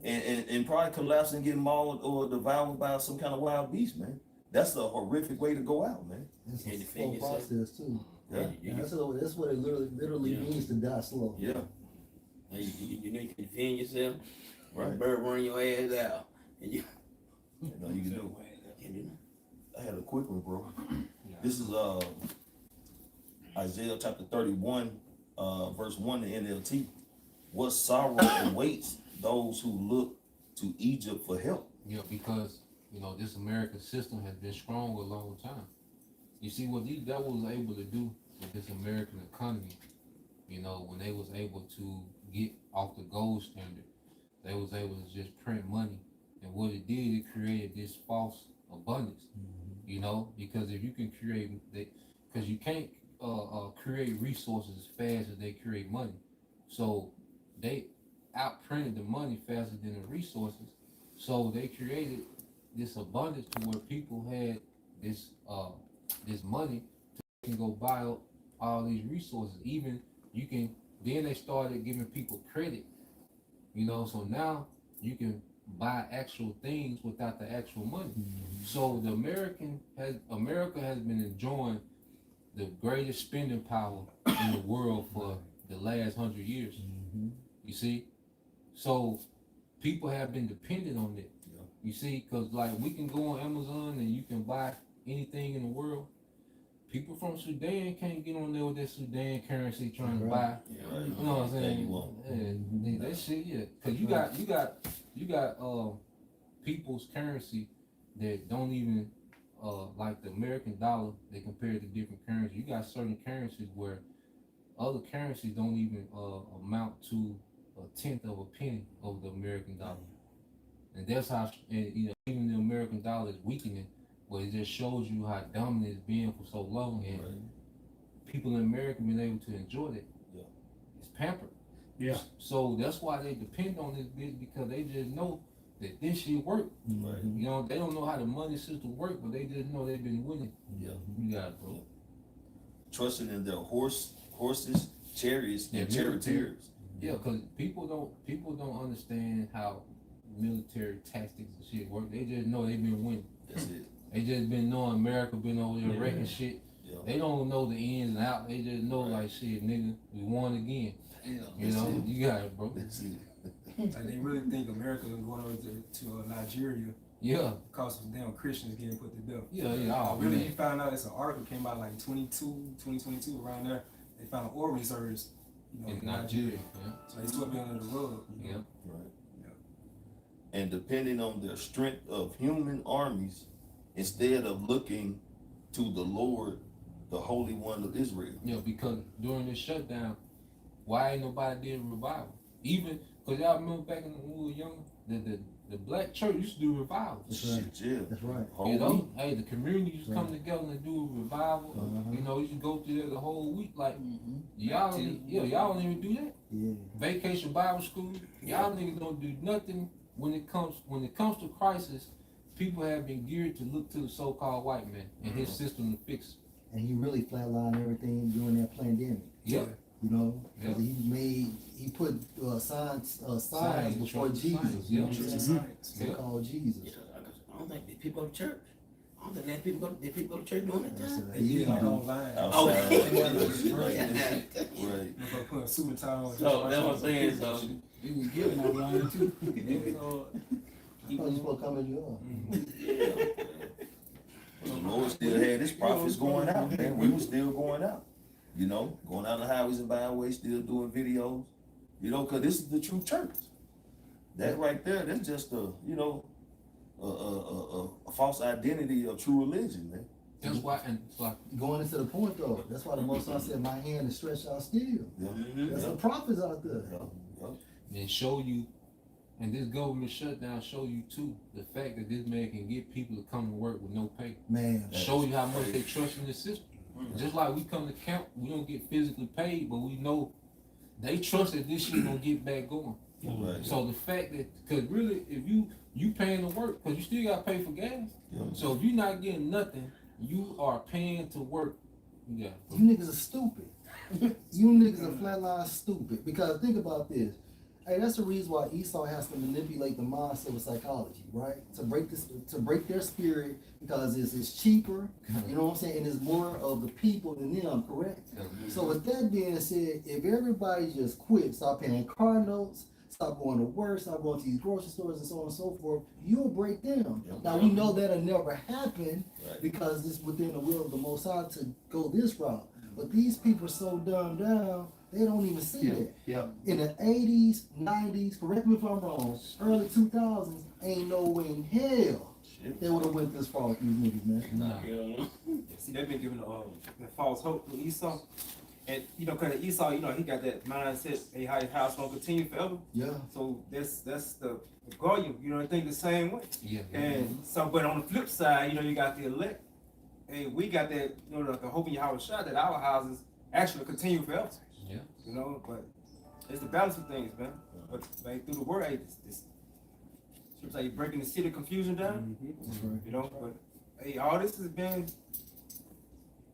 Speaker 2: and probably collapsing, getting mauled or devoured by some kind of wild beast, man. That's a horrific way to go out, man.
Speaker 5: It's
Speaker 6: And
Speaker 5: a
Speaker 6: defend
Speaker 5: slow
Speaker 6: yourself.
Speaker 5: process too.
Speaker 2: Yeah.
Speaker 5: That's what it literally
Speaker 6: Yeah.
Speaker 5: means to die slow.
Speaker 2: Yeah,
Speaker 6: Hey, you know you can defend yourself.
Speaker 2: right.
Speaker 6: Bird run your ass out, and you
Speaker 2: You know, you can do.
Speaker 6: can't do nothing.
Speaker 2: I had a quick one, bro. This is Isaiah chapter 31, verse 1 in NLT. What sorrow awaits those who look to Egypt for help?
Speaker 8: Yeah, because, you know, this American system has been strong a long time. You see what these devils was able to do with this American economy, you know, when they was able to get off the gold standard, they was able to just print money. And what it did, it created this false abundance, you know, because if you can create, because you can't create resources as fast as they create money. So they outprinted the money faster than the resources. So they created this abundance to where people had this money to go buy up all these resources. Even then they started giving people credit, you know, so now you can buy actual things without the actual money. So America has been enjoying the greatest spending power in the world for the last 100 years. You see? So people have been dependent on it. You see, because like we can go on Amazon and you can buy anything in the world. People from Sudan can't get on there with that Sudan currency trying to buy.
Speaker 2: Yeah, right.
Speaker 8: You know what I'm
Speaker 2: Yeah,
Speaker 8: saying?
Speaker 2: you won't.
Speaker 8: And that shit, yeah. Because you got people's currency that don't even like the American dollar. They compare it to different currencies. You got certain currencies where other currencies don't even amount to a tenth of a penny of the American dollar. And that's how, and, you know, even the American dollar is weakening, but it just shows you how dominant it's been for so long, and people in America been able to enjoy it.
Speaker 2: Yeah.
Speaker 8: It's pampered.
Speaker 4: Yeah.
Speaker 8: So that's why they depend on this bitch, because they just know that this shit work.
Speaker 2: Right.
Speaker 8: You know, they don't know how the money system work, but they just know they've been winning.
Speaker 2: Yeah.
Speaker 8: You got it, bro.
Speaker 2: Trusting in their horses, chariots, and charioteers.
Speaker 8: Yeah, because people don't understand how military tactics and shit work. They just know they've been winning.
Speaker 2: That's it.
Speaker 8: They just been knowing America been over there wrecking shit.
Speaker 2: Yeah.
Speaker 8: They don't know the ins and outs. They just know like shit, nigga, we won again.
Speaker 1: Yeah.
Speaker 8: You know, you got it, bro.
Speaker 2: That's it.
Speaker 7: Like they really think America is going over to Nigeria
Speaker 8: Yeah,
Speaker 7: because of damn Christians getting put to death.
Speaker 8: yeah. Oh,
Speaker 7: Really,
Speaker 8: man.
Speaker 7: you found out it's an article came out like 2022 around there. They found an oil reserve,
Speaker 8: In
Speaker 7: in
Speaker 8: Nigeria,
Speaker 7: So they swept it under the rug.
Speaker 8: yeah.
Speaker 2: Right. And depending on their strength of human armies, instead of looking to the Lord, the Holy One of Israel.
Speaker 8: Yeah, because during this shutdown, why ain't nobody did revival? Even because y'all remember back when we were younger, the black church used to do revivals.
Speaker 5: That's right.
Speaker 2: Shit, yeah.
Speaker 5: That's right.
Speaker 2: Whole
Speaker 8: You know,
Speaker 2: week.
Speaker 8: hey, the community used to come together and do a revival.
Speaker 5: Uh-huh.
Speaker 8: You know, you should go through there the whole week. Like
Speaker 1: Mm-hmm.
Speaker 8: y'all don't even do that.
Speaker 5: Yeah.
Speaker 8: Vacation Bible school, y'all niggas don't do nothing when it comes to crisis. People have been geared to look to the so-called white man and his system to fix it.
Speaker 5: And he really flatlined everything during that pandemic.
Speaker 8: Yeah.
Speaker 5: You know, 'cause
Speaker 8: Yeah.
Speaker 5: he put signs
Speaker 8: Signs,
Speaker 5: before
Speaker 8: trust
Speaker 5: Jesus.
Speaker 8: signs,
Speaker 5: You know
Speaker 8: yeah.
Speaker 5: what I'm
Speaker 7: Trust
Speaker 5: saying?
Speaker 7: science.
Speaker 8: Yeah.
Speaker 5: So-called Jesus.
Speaker 6: Yeah, I don't think people go to church. I don't think that people go to church during that time.
Speaker 7: They did it online.
Speaker 6: Oh,
Speaker 2: Outside.
Speaker 6: yeah.
Speaker 2: Right.
Speaker 7: They put a suit and tie on.
Speaker 6: So that's what I'm saying. So
Speaker 1: They was giving online too.
Speaker 5: I thought you supposed to come as you are.
Speaker 2: The Lord still had his prophets going out, man. We were still going out. You know, going out the highways and byways, still doing videos. You know, because this is the true church. That right there, that's just a false identity of true religion, man.
Speaker 8: That's why, and it's like,
Speaker 5: Going into the point though, that's why the Most High said, "My hand is stretched out still."
Speaker 2: Yeah.
Speaker 5: That's
Speaker 2: Yeah.
Speaker 5: the prophets out there.
Speaker 2: Yeah.
Speaker 8: and show you, and this government shutdown show you too the fact that this man can get people to come to work with no pay.
Speaker 5: Man,
Speaker 8: Show you how much they trust in the system. Just like we come to camp, we don't get physically paid, but we know they trust that this shit gonna get back going.
Speaker 2: Right.
Speaker 8: So the fact that, cause really, if you paying to work, cause you still gotta pay for gas.
Speaker 2: Yeah.
Speaker 8: So if you're not getting nothing, you are paying to work. Yeah.
Speaker 5: you niggas are stupid. You niggas are flatline stupid. Because think about this. Hey, that's the reason why Esau has to manipulate the mindset with psychology, right? To break their spirit, because it's cheaper, you know what I'm saying, and it's more of the people than them, correct? So with that being said, if everybody just quit, stop paying car notes, stop going to work, stop going to these grocery stores and so on and so forth, you'll break them. Now we know that'll never happen because it's within the will of the Most High to go this route. But these people are so dumbed down, they don't even see that.
Speaker 4: Yeah.
Speaker 5: In the 80s, 90s, correct me if I'm wrong, early 2000s, ain't no way in hell they would have went this far with these niggas, man.
Speaker 8: Nah.
Speaker 10: See, they've been given the false hope to Esau. And, because Esau, he got that mindset, hey, how your house gonna continue forever.
Speaker 5: Yeah.
Speaker 10: So that's the Goyim, they think the same way.
Speaker 8: Yeah.
Speaker 10: And so, but on the flip side, you got the elect. Hey, we got that, the hope in your house shot that our houses actually continue forever.
Speaker 8: Yeah.
Speaker 10: But it's the balance of things, man. But like, through the word, hey, this seems like you're breaking the city confusion down.
Speaker 5: That's right.
Speaker 10: But hey, all this has been,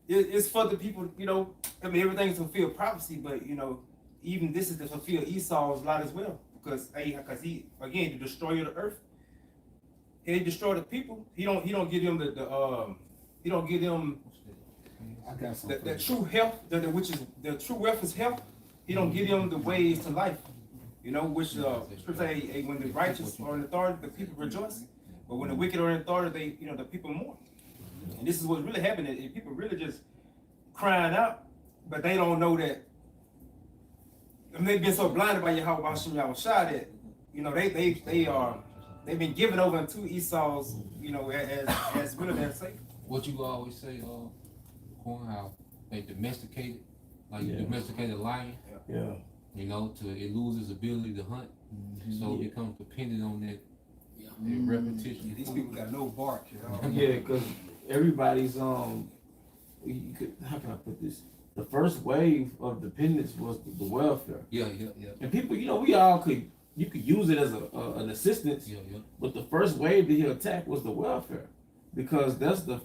Speaker 10: it's for the people, everything's to fulfill prophecy, but even this is to fulfill Esau's lot as well. Because he, again, the destroyer of the earth, he destroy the people. He don't give them he don't give them
Speaker 4: I got some.
Speaker 10: the true health, which is the true wealth is health. He don't give them the ways to life. Which scripture say, hey, when the righteous are in authority, the people rejoice. But when the wicked are in authority, they, the people mourn. And this is what's really happening. If people really just crying out, but they don't know that. I mean, they've been so blinded by Yahweh Shai that, they've been given over into Esau's, as really their sake.
Speaker 8: What you always say, Corn, how they domesticated, like you domesticated a lion.
Speaker 3: Yeah.
Speaker 8: It loses ability to hunt, so it becomes dependent on that repetition.
Speaker 7: Yeah, these people got no bark.
Speaker 3: Yeah, because everybody's how can I put this? The first wave of dependence was the welfare.
Speaker 8: Yeah.
Speaker 3: And people, we all could use it as an assistance.
Speaker 8: Yeah.
Speaker 3: But the first wave that he attacked was the welfare, because that's the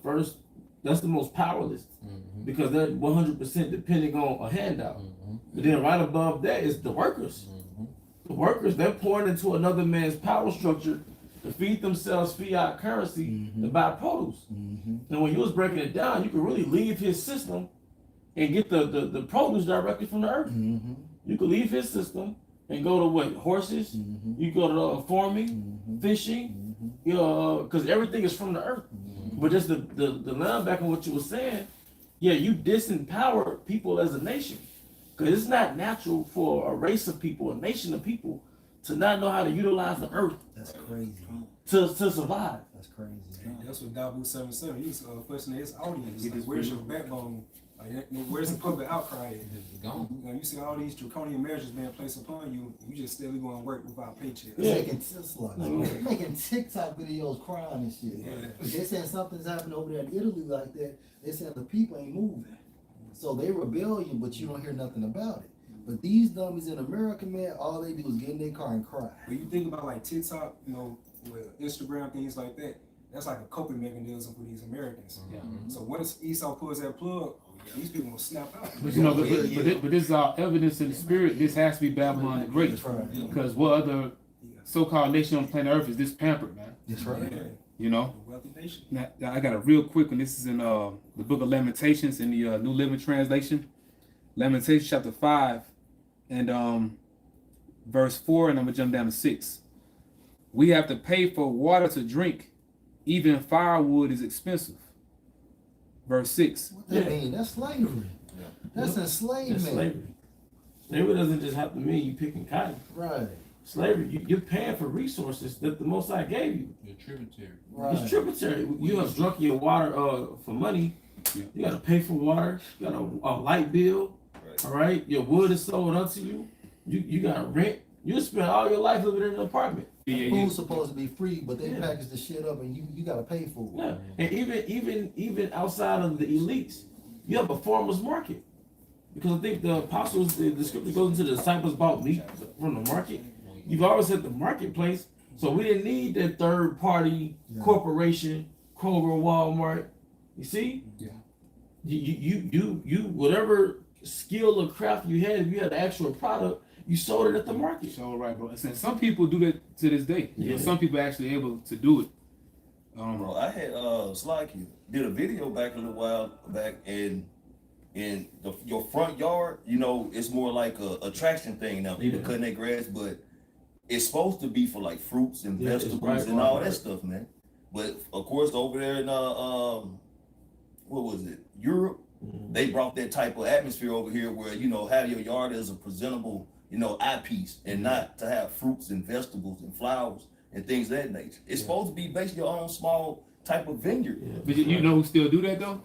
Speaker 3: most powerless, because they're 100% depending on a handout. But then right above that is the workers. The workers, they're pouring into another man's power structure to feed themselves fiat currency to buy produce. And when you was breaking it down, you could really leave his system and get the produce directly from the earth. You could leave his system and go to what? Horses. You go to farming, fishing, because everything is from the earth. But just the line back on what you were saying, you disempower people as a nation, because it's not natural for a race of people, a nation of people, to not know how to utilize the earth.
Speaker 5: That's crazy.
Speaker 3: To survive.
Speaker 5: That's crazy.
Speaker 7: That's what Dabu 77. He was questioning his audience. Like, where's your backbone? Like, where's the public outcry?
Speaker 8: It's gone.
Speaker 7: You see all these draconian measures being placed upon you. You just steadily going to work without paychecks.
Speaker 5: Making TikTok videos crying and shit.
Speaker 7: Yeah.
Speaker 5: They saying something's happening over there in Italy like that. They said the people ain't moving. So they rebellion, but you don't hear nothing about it. But these dummies in America, man, all they do is get in their car and cry.
Speaker 7: When you think about like TikTok, with Instagram, things like that, that's like a coping mechanism for these Americans. So once Esau pulls that plug, these people will snap out.
Speaker 4: But but this is all evidence in the spirit. This has to be Babylon the Great, because what other so-called nation on planet Earth is this pampered, man?
Speaker 5: That's right.
Speaker 7: Wealthy nation.
Speaker 4: Now I got a real quick one. This is in the book of Lamentations in the New Living Translation. Lamentations chapter 5 and verse 4, and I'm gonna jump down to 6. We have to pay for water to drink. Even firewood is expensive. Verse 6.
Speaker 5: What that mean? That's slavery. That's enslavement.
Speaker 3: That's slavery. Slavery doesn't just have to mean you picking cotton.
Speaker 5: Right.
Speaker 3: Slavery, you're paying for resources that the Most High gave you.
Speaker 8: You're tributary.
Speaker 5: Right.
Speaker 3: It's tributary. You have drunk your water for money. You got to pay for water. You got a light bill. All right. Your wood is sold unto you. You got rent. You spend all your life living in an apartment.
Speaker 5: Food's supposed to be free, but they package the shit up and you gotta pay for it.
Speaker 3: Yeah. And even outside of the elites, you have a farmer's market. Because I think the apostles, the scripture goes into the disciples bought meat from the market. You've always had the marketplace, so we didn't need that third party corporation, Kroger, Walmart. You see?
Speaker 4: Yeah.
Speaker 3: You whatever skill or craft you had, if you had the actual product, you sold it at the market.
Speaker 4: So right, bro. And some people do that to this day. Some people actually able to do it.
Speaker 2: Bro, I had Slacky did a video back a little while back, and in your front yard, it's more like a attraction thing now. People cutting their grass, but it's supposed to be for like fruits and vegetables and all that stuff, man. But of course, over there in what was it, Europe, they brought that type of atmosphere over here where have your yard as a presentable eyepiece, and not to have fruits and vegetables and flowers and things of that nature. It's supposed to be basically your own small type of vineyard.
Speaker 4: But you know who still do that though?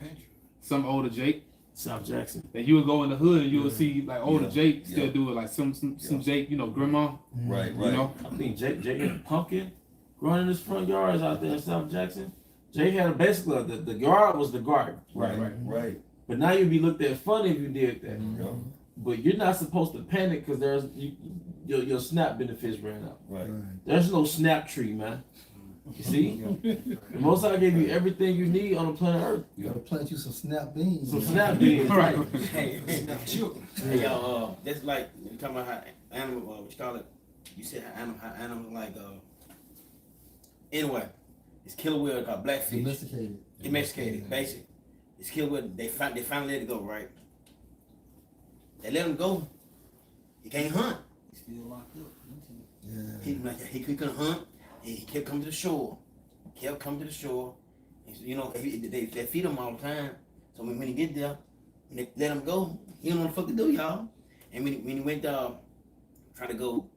Speaker 4: Some older Jake.
Speaker 3: South Jackson.
Speaker 4: And you would go in the hood and you would see like older Jake still do it, like some Jake, grandma.
Speaker 2: Right.
Speaker 3: I think Jake had pumpkin growing in his front yards out there in South Jackson. Jake had basically the yard was the garden.
Speaker 2: Right.
Speaker 3: But now you'd be looked at funny if you did that. But you're not supposed to panic because there's your SNAP benefits ran out.
Speaker 2: Right.
Speaker 3: There's no SNAP tree, man. You see? The Most High gave you everything you need on the planet Earth.
Speaker 5: You gotta plant you some snap beans.
Speaker 3: Some snap beans. Right.
Speaker 6: Hey, y'all, that's like you talking about how animal, what you call it? You said how animals like anyway, it's killer whale called blackfish. Domesticated, basically. It's killer whale. They finally let it go, right? They let him go. He can't hunt.
Speaker 11: He's still locked up.
Speaker 5: Yeah.
Speaker 6: He couldn't hunt. He kept coming to the shore. kept coming to the shore. And, you know, they feed him all the time. So when he get there, and they let him go, he don't know what the fuck to do, y'all. And when he went trying to go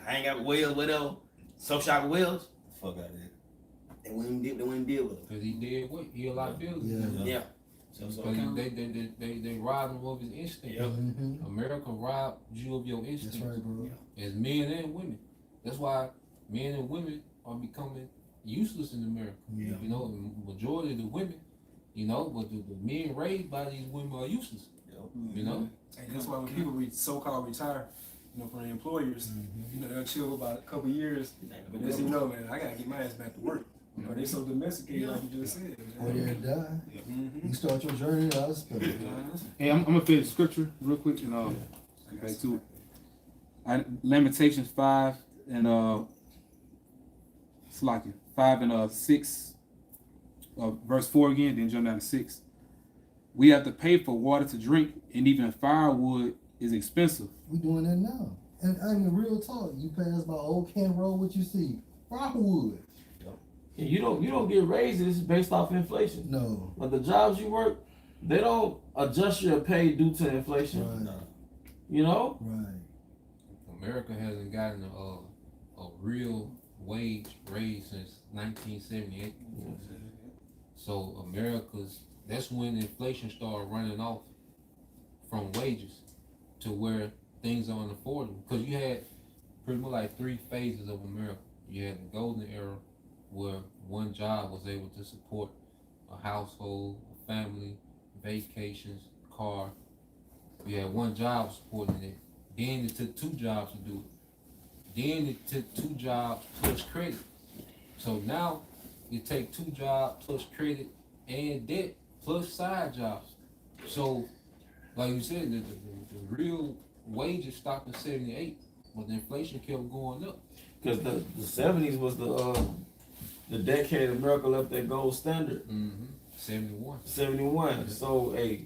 Speaker 6: hang out with whales, whatever, some shop with whales,
Speaker 2: Fuck out of here.
Speaker 6: they wouldn't deal with him.
Speaker 8: Cause he did what? He a liability.
Speaker 6: Yeah.
Speaker 8: Cause they robbed him of his instinct.
Speaker 5: Mhm.
Speaker 8: America robbed you of your
Speaker 5: That's
Speaker 8: instinct.
Speaker 5: right, bro.
Speaker 8: As men and women. That's why men and women are becoming useless in America.
Speaker 5: Yeah.
Speaker 8: You know, the majority of the women, you know, but the men raised by these women are useless. You know?
Speaker 7: And that's why when people so-called retire, you know, from their employers, you know, they'll chill about a couple years. But as you know, man, I gotta get my ass back to work. You know, they so domesticated, like you just said.
Speaker 5: Or they'll die.
Speaker 7: Mm-hmm.
Speaker 5: You start your journey in the hospital.
Speaker 4: Hey, I'm gonna finish scripture real quick and get back to it. Lamentations 5 and 5 and 6, verse 4 again, then jump down to 6. We have to pay for water to drink, and even firewood is expensive.
Speaker 5: We doing that now. And I mean, real talk. You pass by Old Kent Road, what you see? Firewood.
Speaker 3: And you don't get raises based off inflation.
Speaker 5: No.
Speaker 3: But the jobs you work, they don't adjust your pay due to inflation.
Speaker 5: Right.
Speaker 3: You know?
Speaker 5: Right.
Speaker 8: America hasn't gotten a real wage raise since 1978. So that's when inflation started running off from wages to where things are unaffordable. Because you had pretty much like 3 phases of America. You had the golden era where one job was able to support a household, a family, vacations, car. You had one job supporting it. Then it took 2 jobs to do it. Then it took 2 jobs plus credit. So now it takes 2 jobs plus credit and debt plus side jobs. So, like you said, the real wages stopped in 78, but the inflation kept going up.
Speaker 3: Because the 70s was the decade America left that gold standard.
Speaker 8: 71.
Speaker 3: 71. So, hey,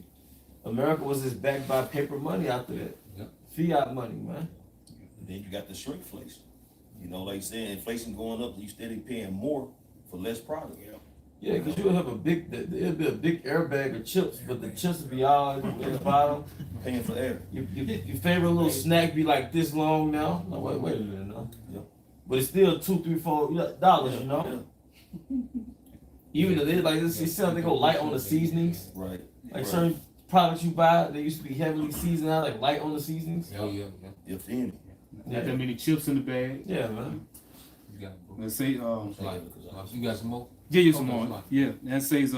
Speaker 3: America was just backed by paper money after that.
Speaker 8: Yep.
Speaker 3: Fiat money, man.
Speaker 2: And then you got the shrinkflation. You know, like you said, inflation going up, you steady paying more for less product.
Speaker 3: Yeah, because you'll have it'll be a big airbag of chips, but the chips will be all in the bottom.
Speaker 2: Paying for air.
Speaker 3: Your favorite little snack be like this long now. No, wait a minute now.
Speaker 2: Yep.
Speaker 3: But it's still $2, $3, $4, you know? Even though they like this, it sounds they go light on the seasonings.
Speaker 2: Right.
Speaker 3: Like certain products you buy, they used to be heavily seasoned out, like light on the seasonings.
Speaker 8: Yeah.
Speaker 2: If any.
Speaker 4: Not that many chips in the bag.
Speaker 3: Yeah, man.
Speaker 8: You got it, bro.
Speaker 4: Let's say
Speaker 8: Like, you got some more?
Speaker 4: yeah, some
Speaker 8: Okay,
Speaker 4: more.
Speaker 8: fine.
Speaker 4: Yeah, that says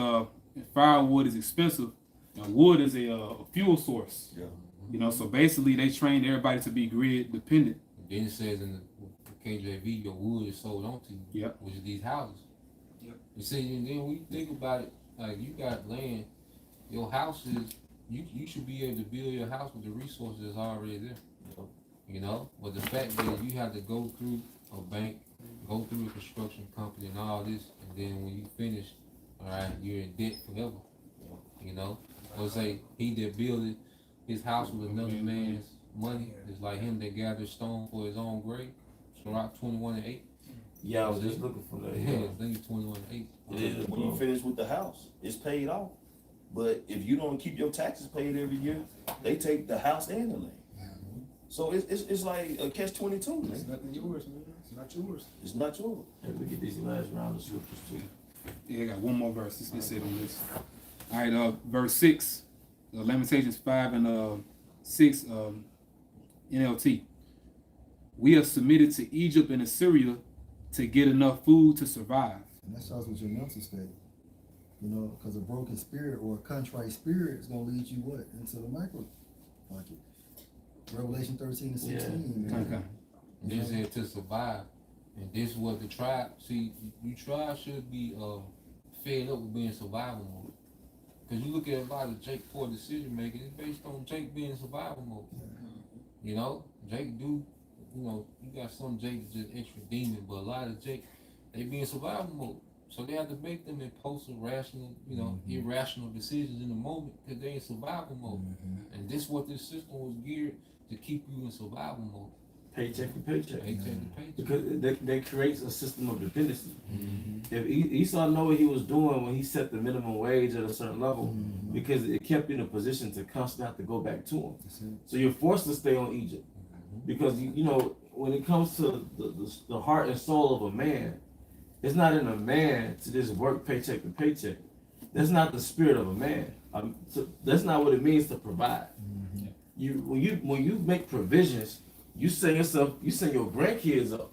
Speaker 4: firewood is expensive. And wood is a fuel source.
Speaker 2: Yeah.
Speaker 4: You know, so basically they trained everybody to be grid dependent.
Speaker 8: Then it says in the KJV, your wood is sold on to you,
Speaker 4: Yep.
Speaker 8: which is these houses.
Speaker 7: Yep.
Speaker 8: You see, and then when you think about it, like you got land, your house is, you should be able to build your house with the resources that's already there. You know, but the fact that you have to go through a bank, go through a construction company and all this, and then when you finish, all right, you're in debt forever. You know, I would say he that builded his house with another man's money is like him that gathered stone for his own grave. Sirach 21:8.
Speaker 3: Yeah, I was just looking for that.
Speaker 8: Yeah, I think it's 21:8.
Speaker 3: Yeah.
Speaker 2: When you finish with the house, it's paid off. But if you don't keep your taxes paid every year, they take the house and the land. So it's like a catch-22,
Speaker 7: It's
Speaker 2: man.
Speaker 7: nothing yours, man. It's not yours.
Speaker 2: It's not yours.
Speaker 3: Let me get these last round of scriptures too.
Speaker 4: Yeah, I got one more verse. Let's get set on this. All right, verse 6, Lamentations 5 and 6, NLT. We have submitted to Egypt and Assyria to get enough food to survive.
Speaker 5: And that starts with your mental state. You know, because a broken spirit or a contrite spirit is going to lead you what? Into the micro bucket. Revelation 13 and 16.
Speaker 3: Yeah.
Speaker 5: Man.
Speaker 4: Okay.
Speaker 8: This said to survive. And this is what the tribe, see, you tribe should be fed up with being survival mode. Because you look at a lot of Jake poor decision making, it's based on Jake being survival mode. You know, Jake do, you know, you got some Jake just extra demon, but a lot of Jake, they be in survival mode. So they have to make them impulsive, rational, you know, irrational decisions in the moment because they in survival mode. And this what this system was geared to keep you in survival mode.
Speaker 3: paycheck to paycheck.
Speaker 8: Paycheck to paycheck.
Speaker 3: Because that creates a system of dependency.
Speaker 8: Mm-hmm.
Speaker 3: If Esau know what he was doing when he set the minimum wage at a certain level, because it kept you in a position to constantly have to go back to him. So you're forced to stay on Egypt. Because you know, when it comes to the heart and soul of a man, it's not in a man to just work paycheck to paycheck. That's not the spirit of a man. So that's not what it means to provide. When you make provisions, you send your grandkids up.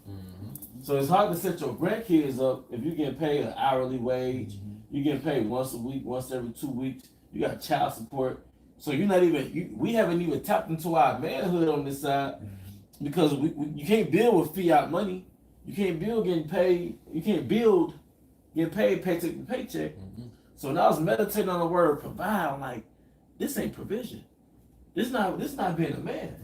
Speaker 3: So it's hard to set your grandkids up if you get paid an hourly wage. You get paid once a week, once every 2 weeks. You got child support. So you're not even. We haven't even tapped into our manhood on this side because you can't build with fiat money. You can't build getting paid. You can't build getting paid paycheck to paycheck. So when I was meditating on the word provide, I'm like, this ain't provision. This not being a man.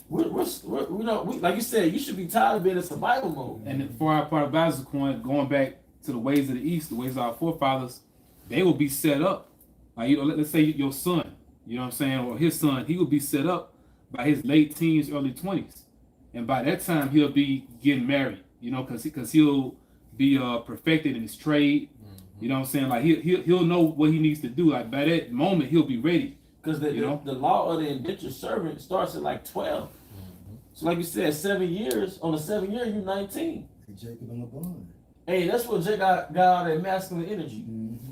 Speaker 3: We like you said, you should be tired of being in survival mode.
Speaker 4: And for our part of Bible's coin, going back to the ways of the East, the ways of our forefathers, they will be set up. Like, let's say your son, you know what I'm saying, or his son, he will be set up by his late teens, early 20s, and by that time he'll be getting married. You know, because he'll be perfected in his trade. You know what I'm saying? Like he'll know what he needs to do. Like by that moment he'll be ready.
Speaker 3: Because the law of the indentured servant starts at like 12. So like you said, 7 years, on the 7 year, you're 19.
Speaker 5: Jacob and LeBron.
Speaker 3: Hey, that's what Jake got out of that masculine energy.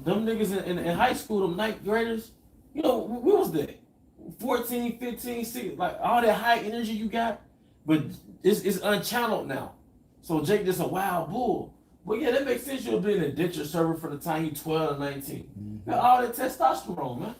Speaker 3: Them niggas in high school, them ninth graders, you know, we was there. 14, 15, 16, like all that high energy you got, but it's unchanneled now. So Jake just a wild bull. But yeah, that makes sense. You'll be an indentured servant from the time you're 12 and 19. Got all that testosterone, man.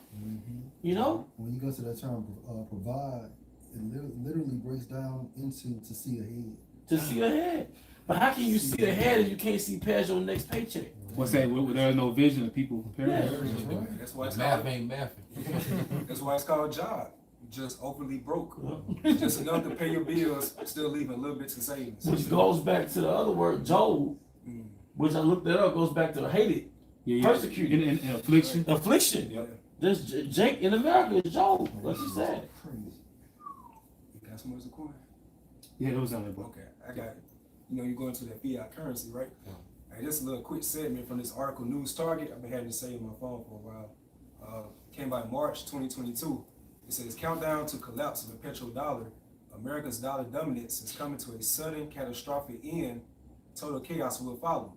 Speaker 3: You know?
Speaker 5: When you go to that term provide, it literally breaks down into to see ahead.
Speaker 3: To see ahead. But how can you see ahead if you can't see past your next paycheck?
Speaker 4: What's that? There's no vision of people preparing.
Speaker 7: Yeah, that's why it's
Speaker 8: Math
Speaker 7: called,
Speaker 8: ain't mathing.
Speaker 7: that's why it's called job. You're just overly broke. Just enough to pay your bills, still leaving a little bit to savings.
Speaker 3: Which goes back to the other word, Job, which I looked that up, goes back to hated, persecuted,
Speaker 4: in affliction.
Speaker 3: Affliction.
Speaker 7: Yeah.
Speaker 3: Just Jake in America is Job, like you said.
Speaker 7: You got some more coin?
Speaker 4: Yeah, those on that book.
Speaker 7: Okay, I got it. You know, you go into that fiat currency, right? Hey, just a little quick segment from this article, News Target. I've been having to save my phone for a while. Came by March 2022. It says, countdown to collapse of the petrodollar. America's dollar dominance is coming to a sudden catastrophic end. Total chaos will follow.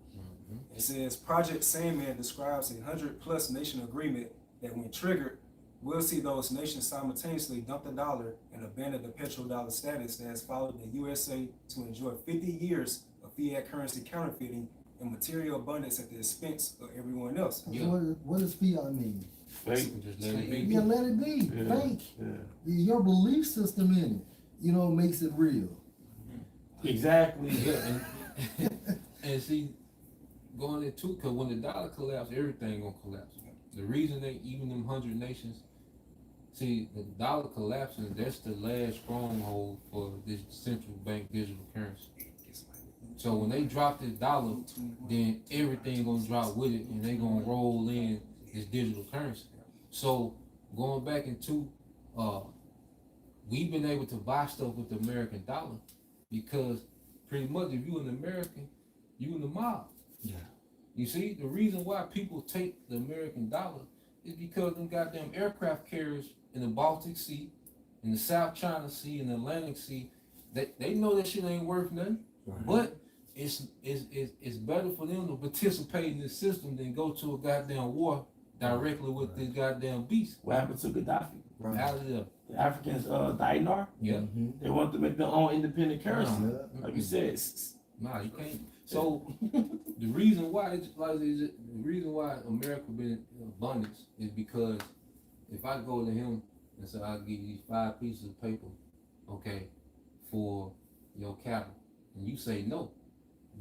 Speaker 7: It says, Project Sandman describes a 100+ nation agreement that when triggered, will see those nations simultaneously dump the dollar and abandon the petrodollar status that has followed the USA to enjoy 50 years of fiat currency counterfeiting and material abundance at the expense of everyone else.
Speaker 8: Yeah.
Speaker 5: What does fiat mean?
Speaker 3: Fake.
Speaker 8: Just let it be.
Speaker 5: Yeah, let it be.
Speaker 3: Yeah.
Speaker 5: Fake.
Speaker 3: Yeah.
Speaker 5: Your belief system in it, you know, makes it real.
Speaker 3: Exactly.
Speaker 8: Yeah, and see, going into, because when the dollar collapses, everything gonna collapse. The reason they, even them 100 nations, see, the dollar collapsing, that's the last stronghold for this central bank digital currency. So when they drop this dollar, then everything gonna drop with it, and they gonna roll in this digital currency. So going back into, we've been able to buy stuff with the American dollar because pretty much if you an American, you in the mob.
Speaker 3: Yeah.
Speaker 8: You see, the reason why people take the American dollar is because them goddamn aircraft carriers in the Baltic Sea, in the South China Sea, in the Atlantic Sea, they know that shit ain't worth nothing. But it's better for them to participate in this system than go to a goddamn war directly with this goddamn beast.
Speaker 3: What happened to Gaddafi?
Speaker 8: Out of there.
Speaker 3: The Africans, dinar.
Speaker 8: Yeah.
Speaker 3: They want to make their own independent currency.
Speaker 5: Yeah.
Speaker 3: Like you said.
Speaker 8: Nah, you can't. So the reason why America been in abundance is because if I go to him and say I'll give you these 5 pieces of paper, okay, for your cattle, and you say no,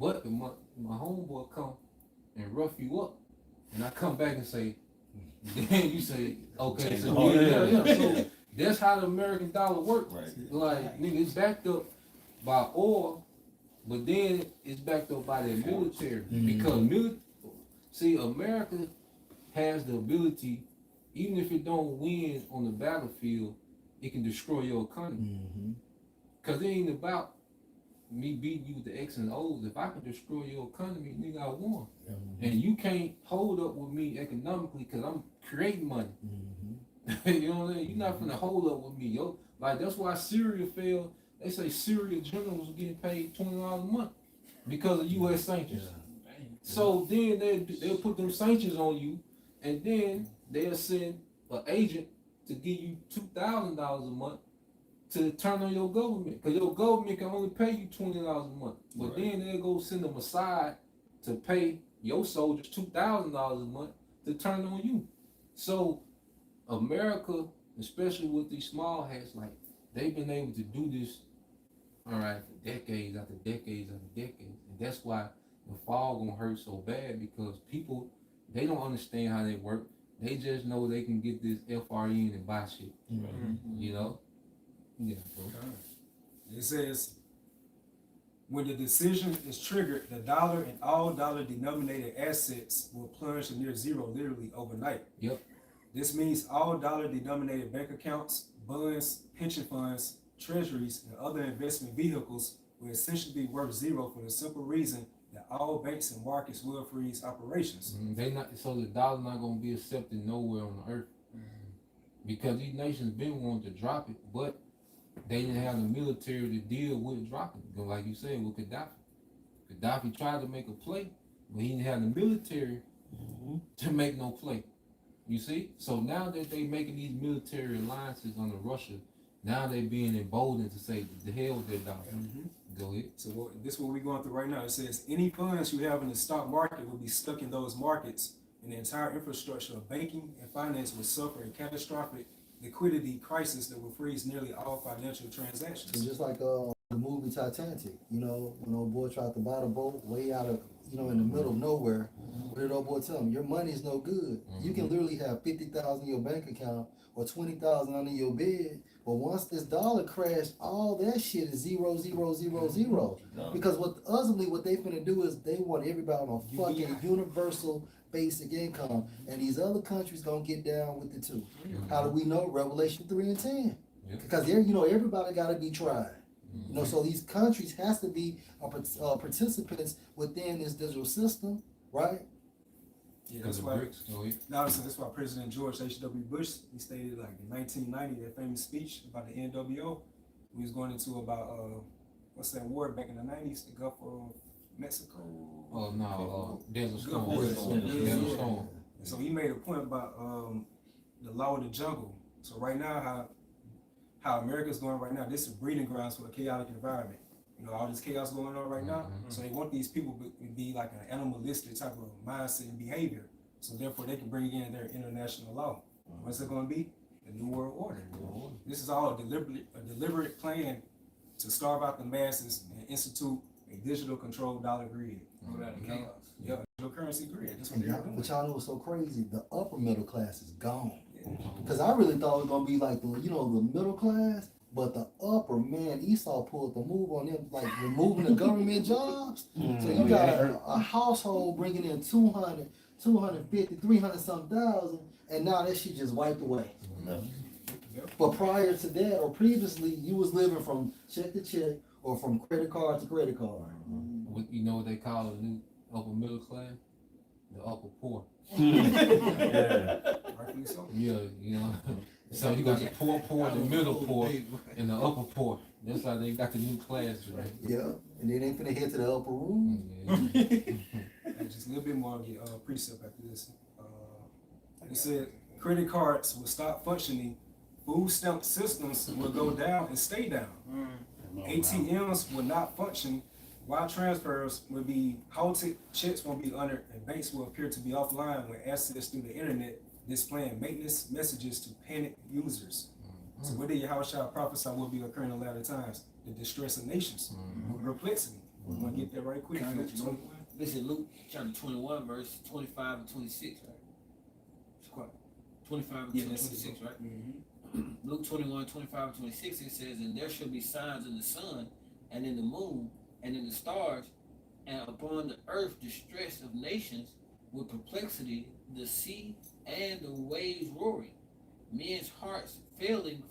Speaker 8: but if my homeboy come and rough you up, and I come back and say, then you say okay, so yeah. So that's how the American dollar works.
Speaker 2: Right.
Speaker 8: Like nigga, it's backed up by oil. But then it's backed up by their military because see, America has the ability, even if it don't win on the battlefield, it can destroy your economy. Cause it ain't about me beating you with the X and O's. If I can destroy your economy, nigga, I won. And you can't hold up with me economically because I'm creating money. You know what I mean? You're not gonna hold up with me, yo. Like that's why Syria failed. They say Syria generals are getting paid $20 a month because of U.S. sanctions. So then they'll put them sanctions on you, and then they'll send an agent to give you $2,000 a month to turn on your government, because your government can only pay you $20 a month. But then they'll go send them aside to pay your soldiers $2,000 a month to turn on you. So America, especially with these small hats, like they've been able to do this, all right, for decades after decades after decades, and that's why the fall gonna hurt so bad, because people, they don't understand how they work. They just know they can get this FRE and buy shit. You know? Yeah, bro.
Speaker 7: It says, when the decision is triggered, the dollar and all dollar-denominated assets will plunge to near zero literally overnight.
Speaker 8: Yep.
Speaker 7: This means all dollar-denominated bank accounts, bonds, pension funds, treasuries, and other investment vehicles will essentially be worth zero for the simple reason that all banks and markets will freeze operations.
Speaker 8: They not, so the dollar not gonna be accepted nowhere on the earth, because these nations been wanting to drop it, but they didn't have the military to deal with dropping it. Like you said with Gaddafi. Gaddafi tried to make a play, but he didn't have the military to make no play. You see? So now that they making these military alliances under Russia, now they being emboldened to say the hell with their dollar. Go ahead.
Speaker 7: So this is what we're going through right now. It says any funds you have in the stock market will be stuck in those markets, and the entire infrastructure of banking and finance will suffer a catastrophic liquidity crisis that will freeze nearly all financial transactions.
Speaker 5: So just like the movie Titanic, you know, when old boy tried to buy the boat way out of, you know, in the middle of nowhere, what did old boy tell him? Your money is no good. You can literally have 50,000 in your bank account or 20,000 under your bed, but once this dollar crashed, all that shit is zero, zero, zero, zero. Because ultimately what they finna do is they want everybody on a fucking universal basic income, and these other countries gonna get down with it too. How do we know? Revelation 3 and 10. Because you know, everybody gotta be tried. You know, so these countries has to be participants within this digital system, right?
Speaker 7: Yeah, that's why. That's why President George H.W. Bush, he stated like in 1990 that famous speech about the NWO. We was going into about what's that war back in the 90s, the Gulf of Mexico.
Speaker 8: Oh no, Desert Storm.
Speaker 7: Desert Storm. So he made a point about the law of the jungle. So right now, how America's going right now, this is breeding grounds for a chaotic environment. You know, all this chaos going on right now. So they want these people to be like an animalistic type of mindset and behavior. So therefore they can bring in their international law. What's it going to be? The New World Order. This is all a deliberate plan to starve out the masses and institute a digital controlled dollar grid.
Speaker 11: Chaos.
Speaker 7: Yeah, digital currency grid. That's what they're doing.
Speaker 5: But y'all know what's so crazy? The upper middle class is gone. Because I really thought it was going to be like the, you know, the middle class. But the upper, man, Esau pulled the move on them, like removing the government jobs. So you got a household bringing in 200, 250, 300 some thousand, and now that shit just wiped away. But prior to that, or previously, you was living from check to check or from credit card to credit card.
Speaker 8: You know what they call the new upper middle class? The upper poor. Yeah, you know. So you got the poor, the middle poor, and the upper poor. That's how they got the new class, right?
Speaker 5: Yeah, and then they finna head to the upper room.
Speaker 7: Just a little bit more on the precept after this. It said credit cards will stop functioning, food stamp systems will go down and stay down. ATMs will not function, wire transfers will be halted, checks won't be honored, and banks will appear to be offline when access through the internet displaying maintenance messages to panic users. So what did Yahushua prophesy will be occurring in the latter times? The distress of nations, perplexity. We're gonna get there right quick.
Speaker 1: This is Luke chapter 21, verse 25 and 26, right? It's quite 25 and 26, right? Luke 21, 25 and 26, it says, and there shall be signs in the sun, and in the moon, and in the stars, and upon the earth distress of nations, with perplexity, the sea and the waves roaring, men's hearts failing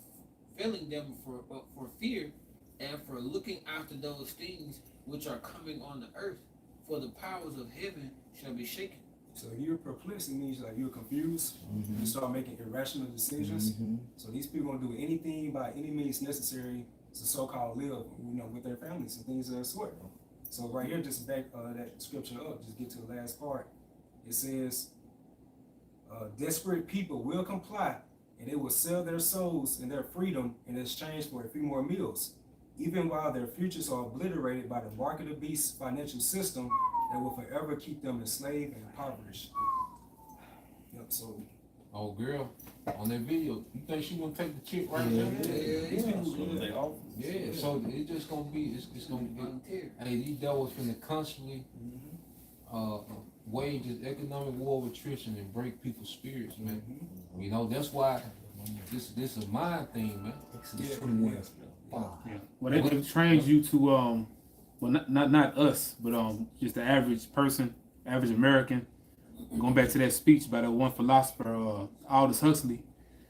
Speaker 1: them for fear, and for looking after those things which are coming on the earth, for the powers of heaven shall be shaken.
Speaker 7: So you're perplexed, it means like you're confused. You start making irrational decisions. So these people gonna do anything by any means necessary to so-called live, with their families and things of that sort. So right here, just back that scripture up, just get to the last part. It says, desperate people will comply, and they will sell their souls and their freedom in exchange for a few more meals, even while their futures are obliterated by the mark of the beast financial system that will forever keep them enslaved and impoverished. Yep, so.
Speaker 8: Oh, girl, on that video, you think she gonna take the chip right there?
Speaker 2: These people, they all.
Speaker 8: Yeah, so it's just gonna be, it's gonna be, hey, these devils finna constantly wage this economic war with attrition and break people's spirits, man. You know, that's why this is a mind thing, man.
Speaker 5: Exodus 21.
Speaker 4: Yeah. Well, they trained you to well, not us, but just the average person, average American. Going back to that speech by that one philosopher, Aldous Huxley,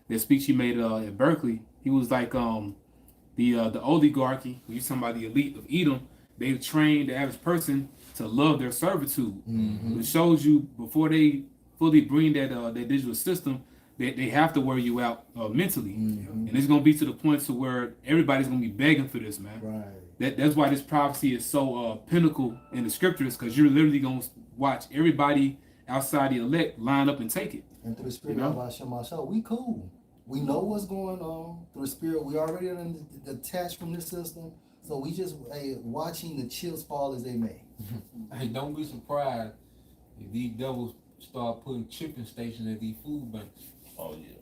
Speaker 4: that speech he made at Berkeley, he was like the oligarchy, when you're talking about the elite of Edom, they trained the average person to love their servitude. It shows you before they fully bring that digital system, they have to wear you out mentally, and it's gonna be to the point to where everybody's gonna be begging for this, man.
Speaker 5: Right.
Speaker 4: That's why this prophecy is so pinnacle in the scriptures, because you're literally gonna watch everybody outside the elect line up and take it.
Speaker 5: And through the spirit of Hashem, we cool. We know what's going on through the spirit. We already detached from this system, so we just watching the chips fall as they may.
Speaker 8: Hey, don't be surprised if these devils start putting chipping stations at these food banks.
Speaker 2: Oh yeah.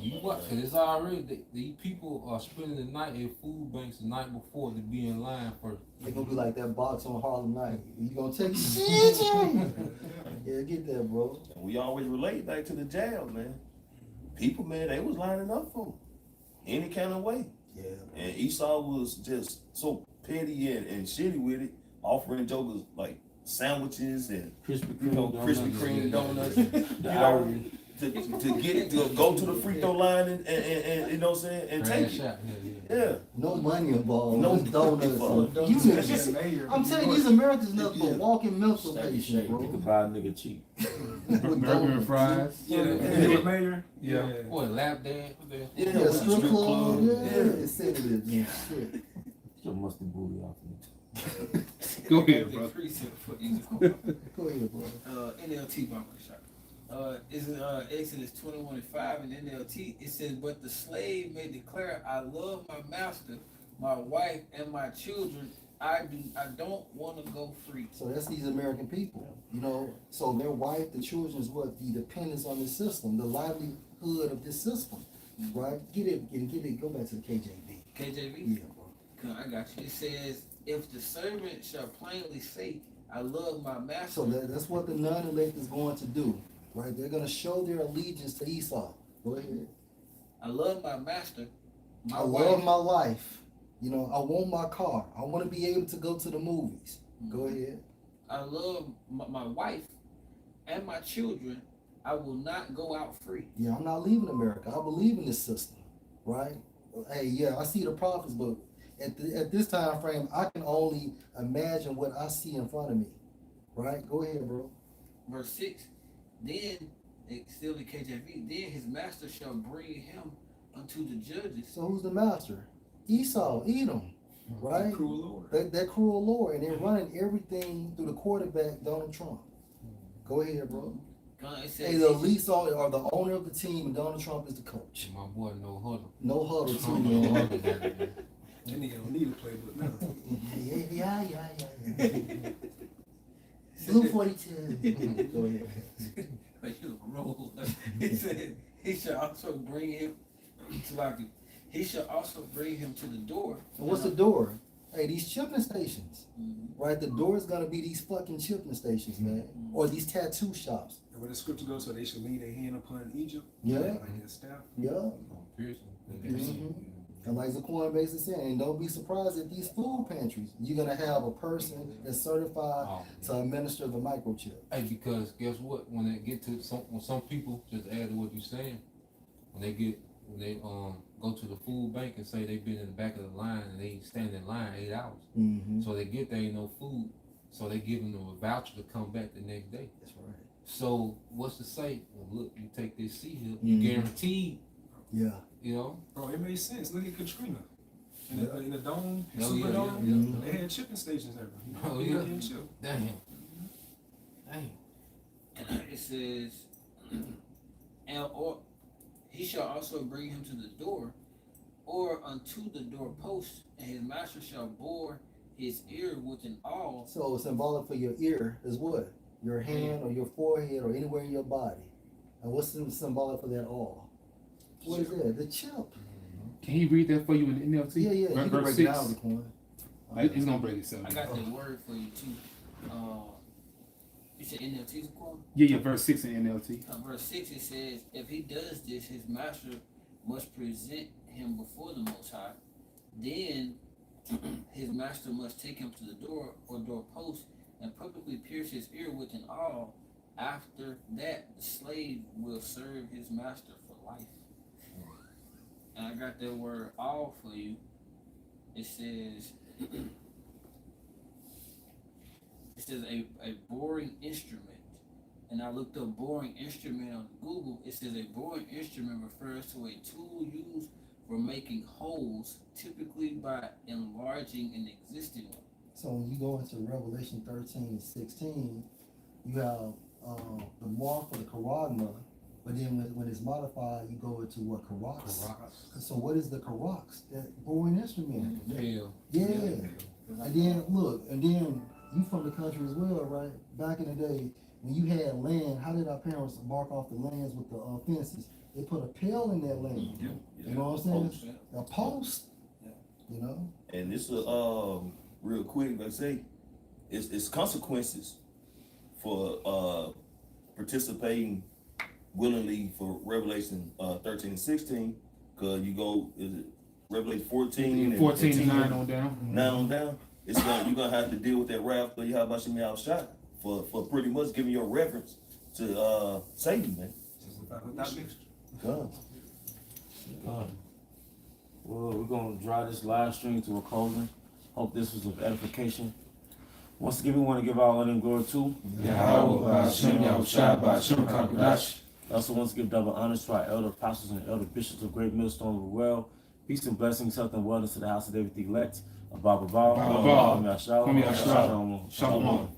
Speaker 8: You what? Cause it's already these people are spending the night at food banks the night before to be in line for.
Speaker 5: They gonna be like that box on Harlem Night. You gonna take shit? Yeah, get that, bro.
Speaker 2: And we always relate back to the jail, man. People, man, they was lining up for them any kind of way.
Speaker 5: Yeah.
Speaker 2: And Esau was just so petty and shitty with it, offering jokers like sandwiches and
Speaker 3: Krispy
Speaker 2: Kreme donuts. To get to go to the free throw line and you know what I'm saying, and take it. Yeah.
Speaker 5: No money involved.
Speaker 2: No
Speaker 5: donuts. I'm telling you, these Americans nothing but walking mental patients, bro.
Speaker 3: You can buy a nigga cheap.
Speaker 4: Burger and fries.
Speaker 7: Mayor.
Speaker 4: Yeah.
Speaker 8: What, lap dance?
Speaker 5: Yeah, strip club. Yeah, it's sedatives and shit.
Speaker 3: Get your musty booty off me.
Speaker 4: Go ahead, bro.
Speaker 5: Go ahead, bro.
Speaker 1: NLT Barber Shop. Is in Exodus 21:5 in NLT. It says, "But the slave may declare, I love my master, my wife, and my children. I don't want to go free."
Speaker 5: So that's these American people, So their wife, the children is what the dependence on the system, the livelihood of this system, right? Get it. Go back to the KJV.
Speaker 1: KJV.
Speaker 5: Yeah, bro.
Speaker 1: I got you. It says, "If the servant shall plainly say, I love my master."
Speaker 5: So that's what the non-elect is going to do. Right, they're gonna show their allegiance to Esau. Go ahead.
Speaker 1: I love my master.
Speaker 5: I love my life. I want my car. I want to be able to go to the movies. Go ahead.
Speaker 1: I love my wife and my children. I will not go out free.
Speaker 5: Yeah, I'm not leaving America. I believe in this system, right? Hey, yeah, I see the prophets, but at this time frame, I can only imagine what I see in front of me. Right? Go ahead, bro.
Speaker 1: Verse 6. Then, still the KJV, then his master shall bring him unto the judges.
Speaker 5: So who's the master? Esau, Edom, right?
Speaker 7: That cruel Lord.
Speaker 5: That cruel Lord. And they're running everything through the quarterback, Donald Trump. Go ahead, bro. Hey, the least owner or the owner of the team, and Donald Trump is the coach.
Speaker 8: My boy, no huddle.
Speaker 5: No huddle, too, man.
Speaker 7: That nigga don't need a playbook now.
Speaker 5: Yeah. Blue 42. Go ahead.
Speaker 1: He said, he shall also bring him to he shall also bring him to the door.
Speaker 5: And what's the door? Hey, these shipping stations. Right? The door is gonna be these fucking shipping stations, man. Or these tattoo shops.
Speaker 7: And where the scripture goes, so they should lean their hand upon Egypt.
Speaker 5: Yeah.
Speaker 7: Like their staff.
Speaker 5: Yeah. And like Zaquan basically saying, and don't be surprised at these food pantries. You're gonna have a person that's certified to administer the microchip.
Speaker 8: Hey, because guess what? When they get to some people, just add to what you're saying, when they get when they go to the food bank and say they've been in the back of the line and they stand in line 8 hours.
Speaker 5: Mm-hmm.
Speaker 8: So they get there, ain't no food. So they give them a voucher to come back the next day.
Speaker 5: That's right.
Speaker 8: So what's to say? Well, look, you take this seat here,
Speaker 5: Mhm.
Speaker 8: you guaranteed,
Speaker 5: Yeah.
Speaker 8: you know?
Speaker 7: Bro, it made sense. Look at Katrina. In the dome,
Speaker 8: Oh, yeah,
Speaker 7: Superdome,
Speaker 5: yeah.
Speaker 7: they had chipping stations there.
Speaker 8: Oh,
Speaker 7: You
Speaker 8: yeah.
Speaker 7: couldn't chip.
Speaker 8: Damn. Damn.
Speaker 1: It says, or he shall also bring him to the door, or unto the doorpost, and his master shall bore his ear with an awl.
Speaker 5: So symbolic for your ear is what? Your hand or your forehead or anywhere in your body. And what's symbolic for that all? What is that? The chip.
Speaker 4: Can he read that for you in the NLT?
Speaker 5: Yeah, yeah. You can
Speaker 4: Verse
Speaker 5: break it
Speaker 4: 6.
Speaker 5: down, Laquan.
Speaker 4: It's gonna break itself.
Speaker 1: I got the word for you too. You said NLT's quote?
Speaker 4: Yeah, verse 6 in NLT.
Speaker 1: Verse 6 it says, if he does this, his master must present him before the Most High. Then his master must take him to the door or doorpost and publicly pierce his ear with an awl. After that, the slave will serve his master for life. And I got that word awl for you. It says, a boring instrument. And I looked up boring instrument on Google. It says a boring instrument refers to a tool used for making holes, typically by enlarging an existing one.
Speaker 5: So when you go into Revelation 13 and 16, you have the mark for the charagma, but then when it's modified, you go into what? Karax. So what is the karax? That boring instrument.
Speaker 8: Hell.
Speaker 5: Yeah. And then look, and then you from the country as well, right? Back in the day, when you had land, how did our parents mark off the lands with the fences? They put a pail in that land.
Speaker 7: Yeah.
Speaker 5: You know what I'm saying? A post. You know?
Speaker 2: And this real quick, like I say, it's consequences for participating willingly for Revelation 13 and 16, because you go, is it Revelation 14
Speaker 4: 14
Speaker 2: and
Speaker 4: and 9 on down.
Speaker 2: 9 on down, you're gonna have to deal with that wrath of Yahweh Shem Yahushua for pretty much giving your reverence to Satan, man.
Speaker 10: Without mixture.
Speaker 2: God.
Speaker 3: God. Well, we're gonna draw this live stream to a closing. Hope this was of edification. Once again, we want to give all honor and glory to
Speaker 4: Yahweh, Ba'ashem, Yahushua, Ba'ashem, Kakadash.
Speaker 3: Also wants to give double honors to our elder apostles and elder bishops of Great Millstone of the World. Peace and blessings, health and wellness to the house of David the elect. Abba,
Speaker 4: Abba, Kwame Yashua. Shalom.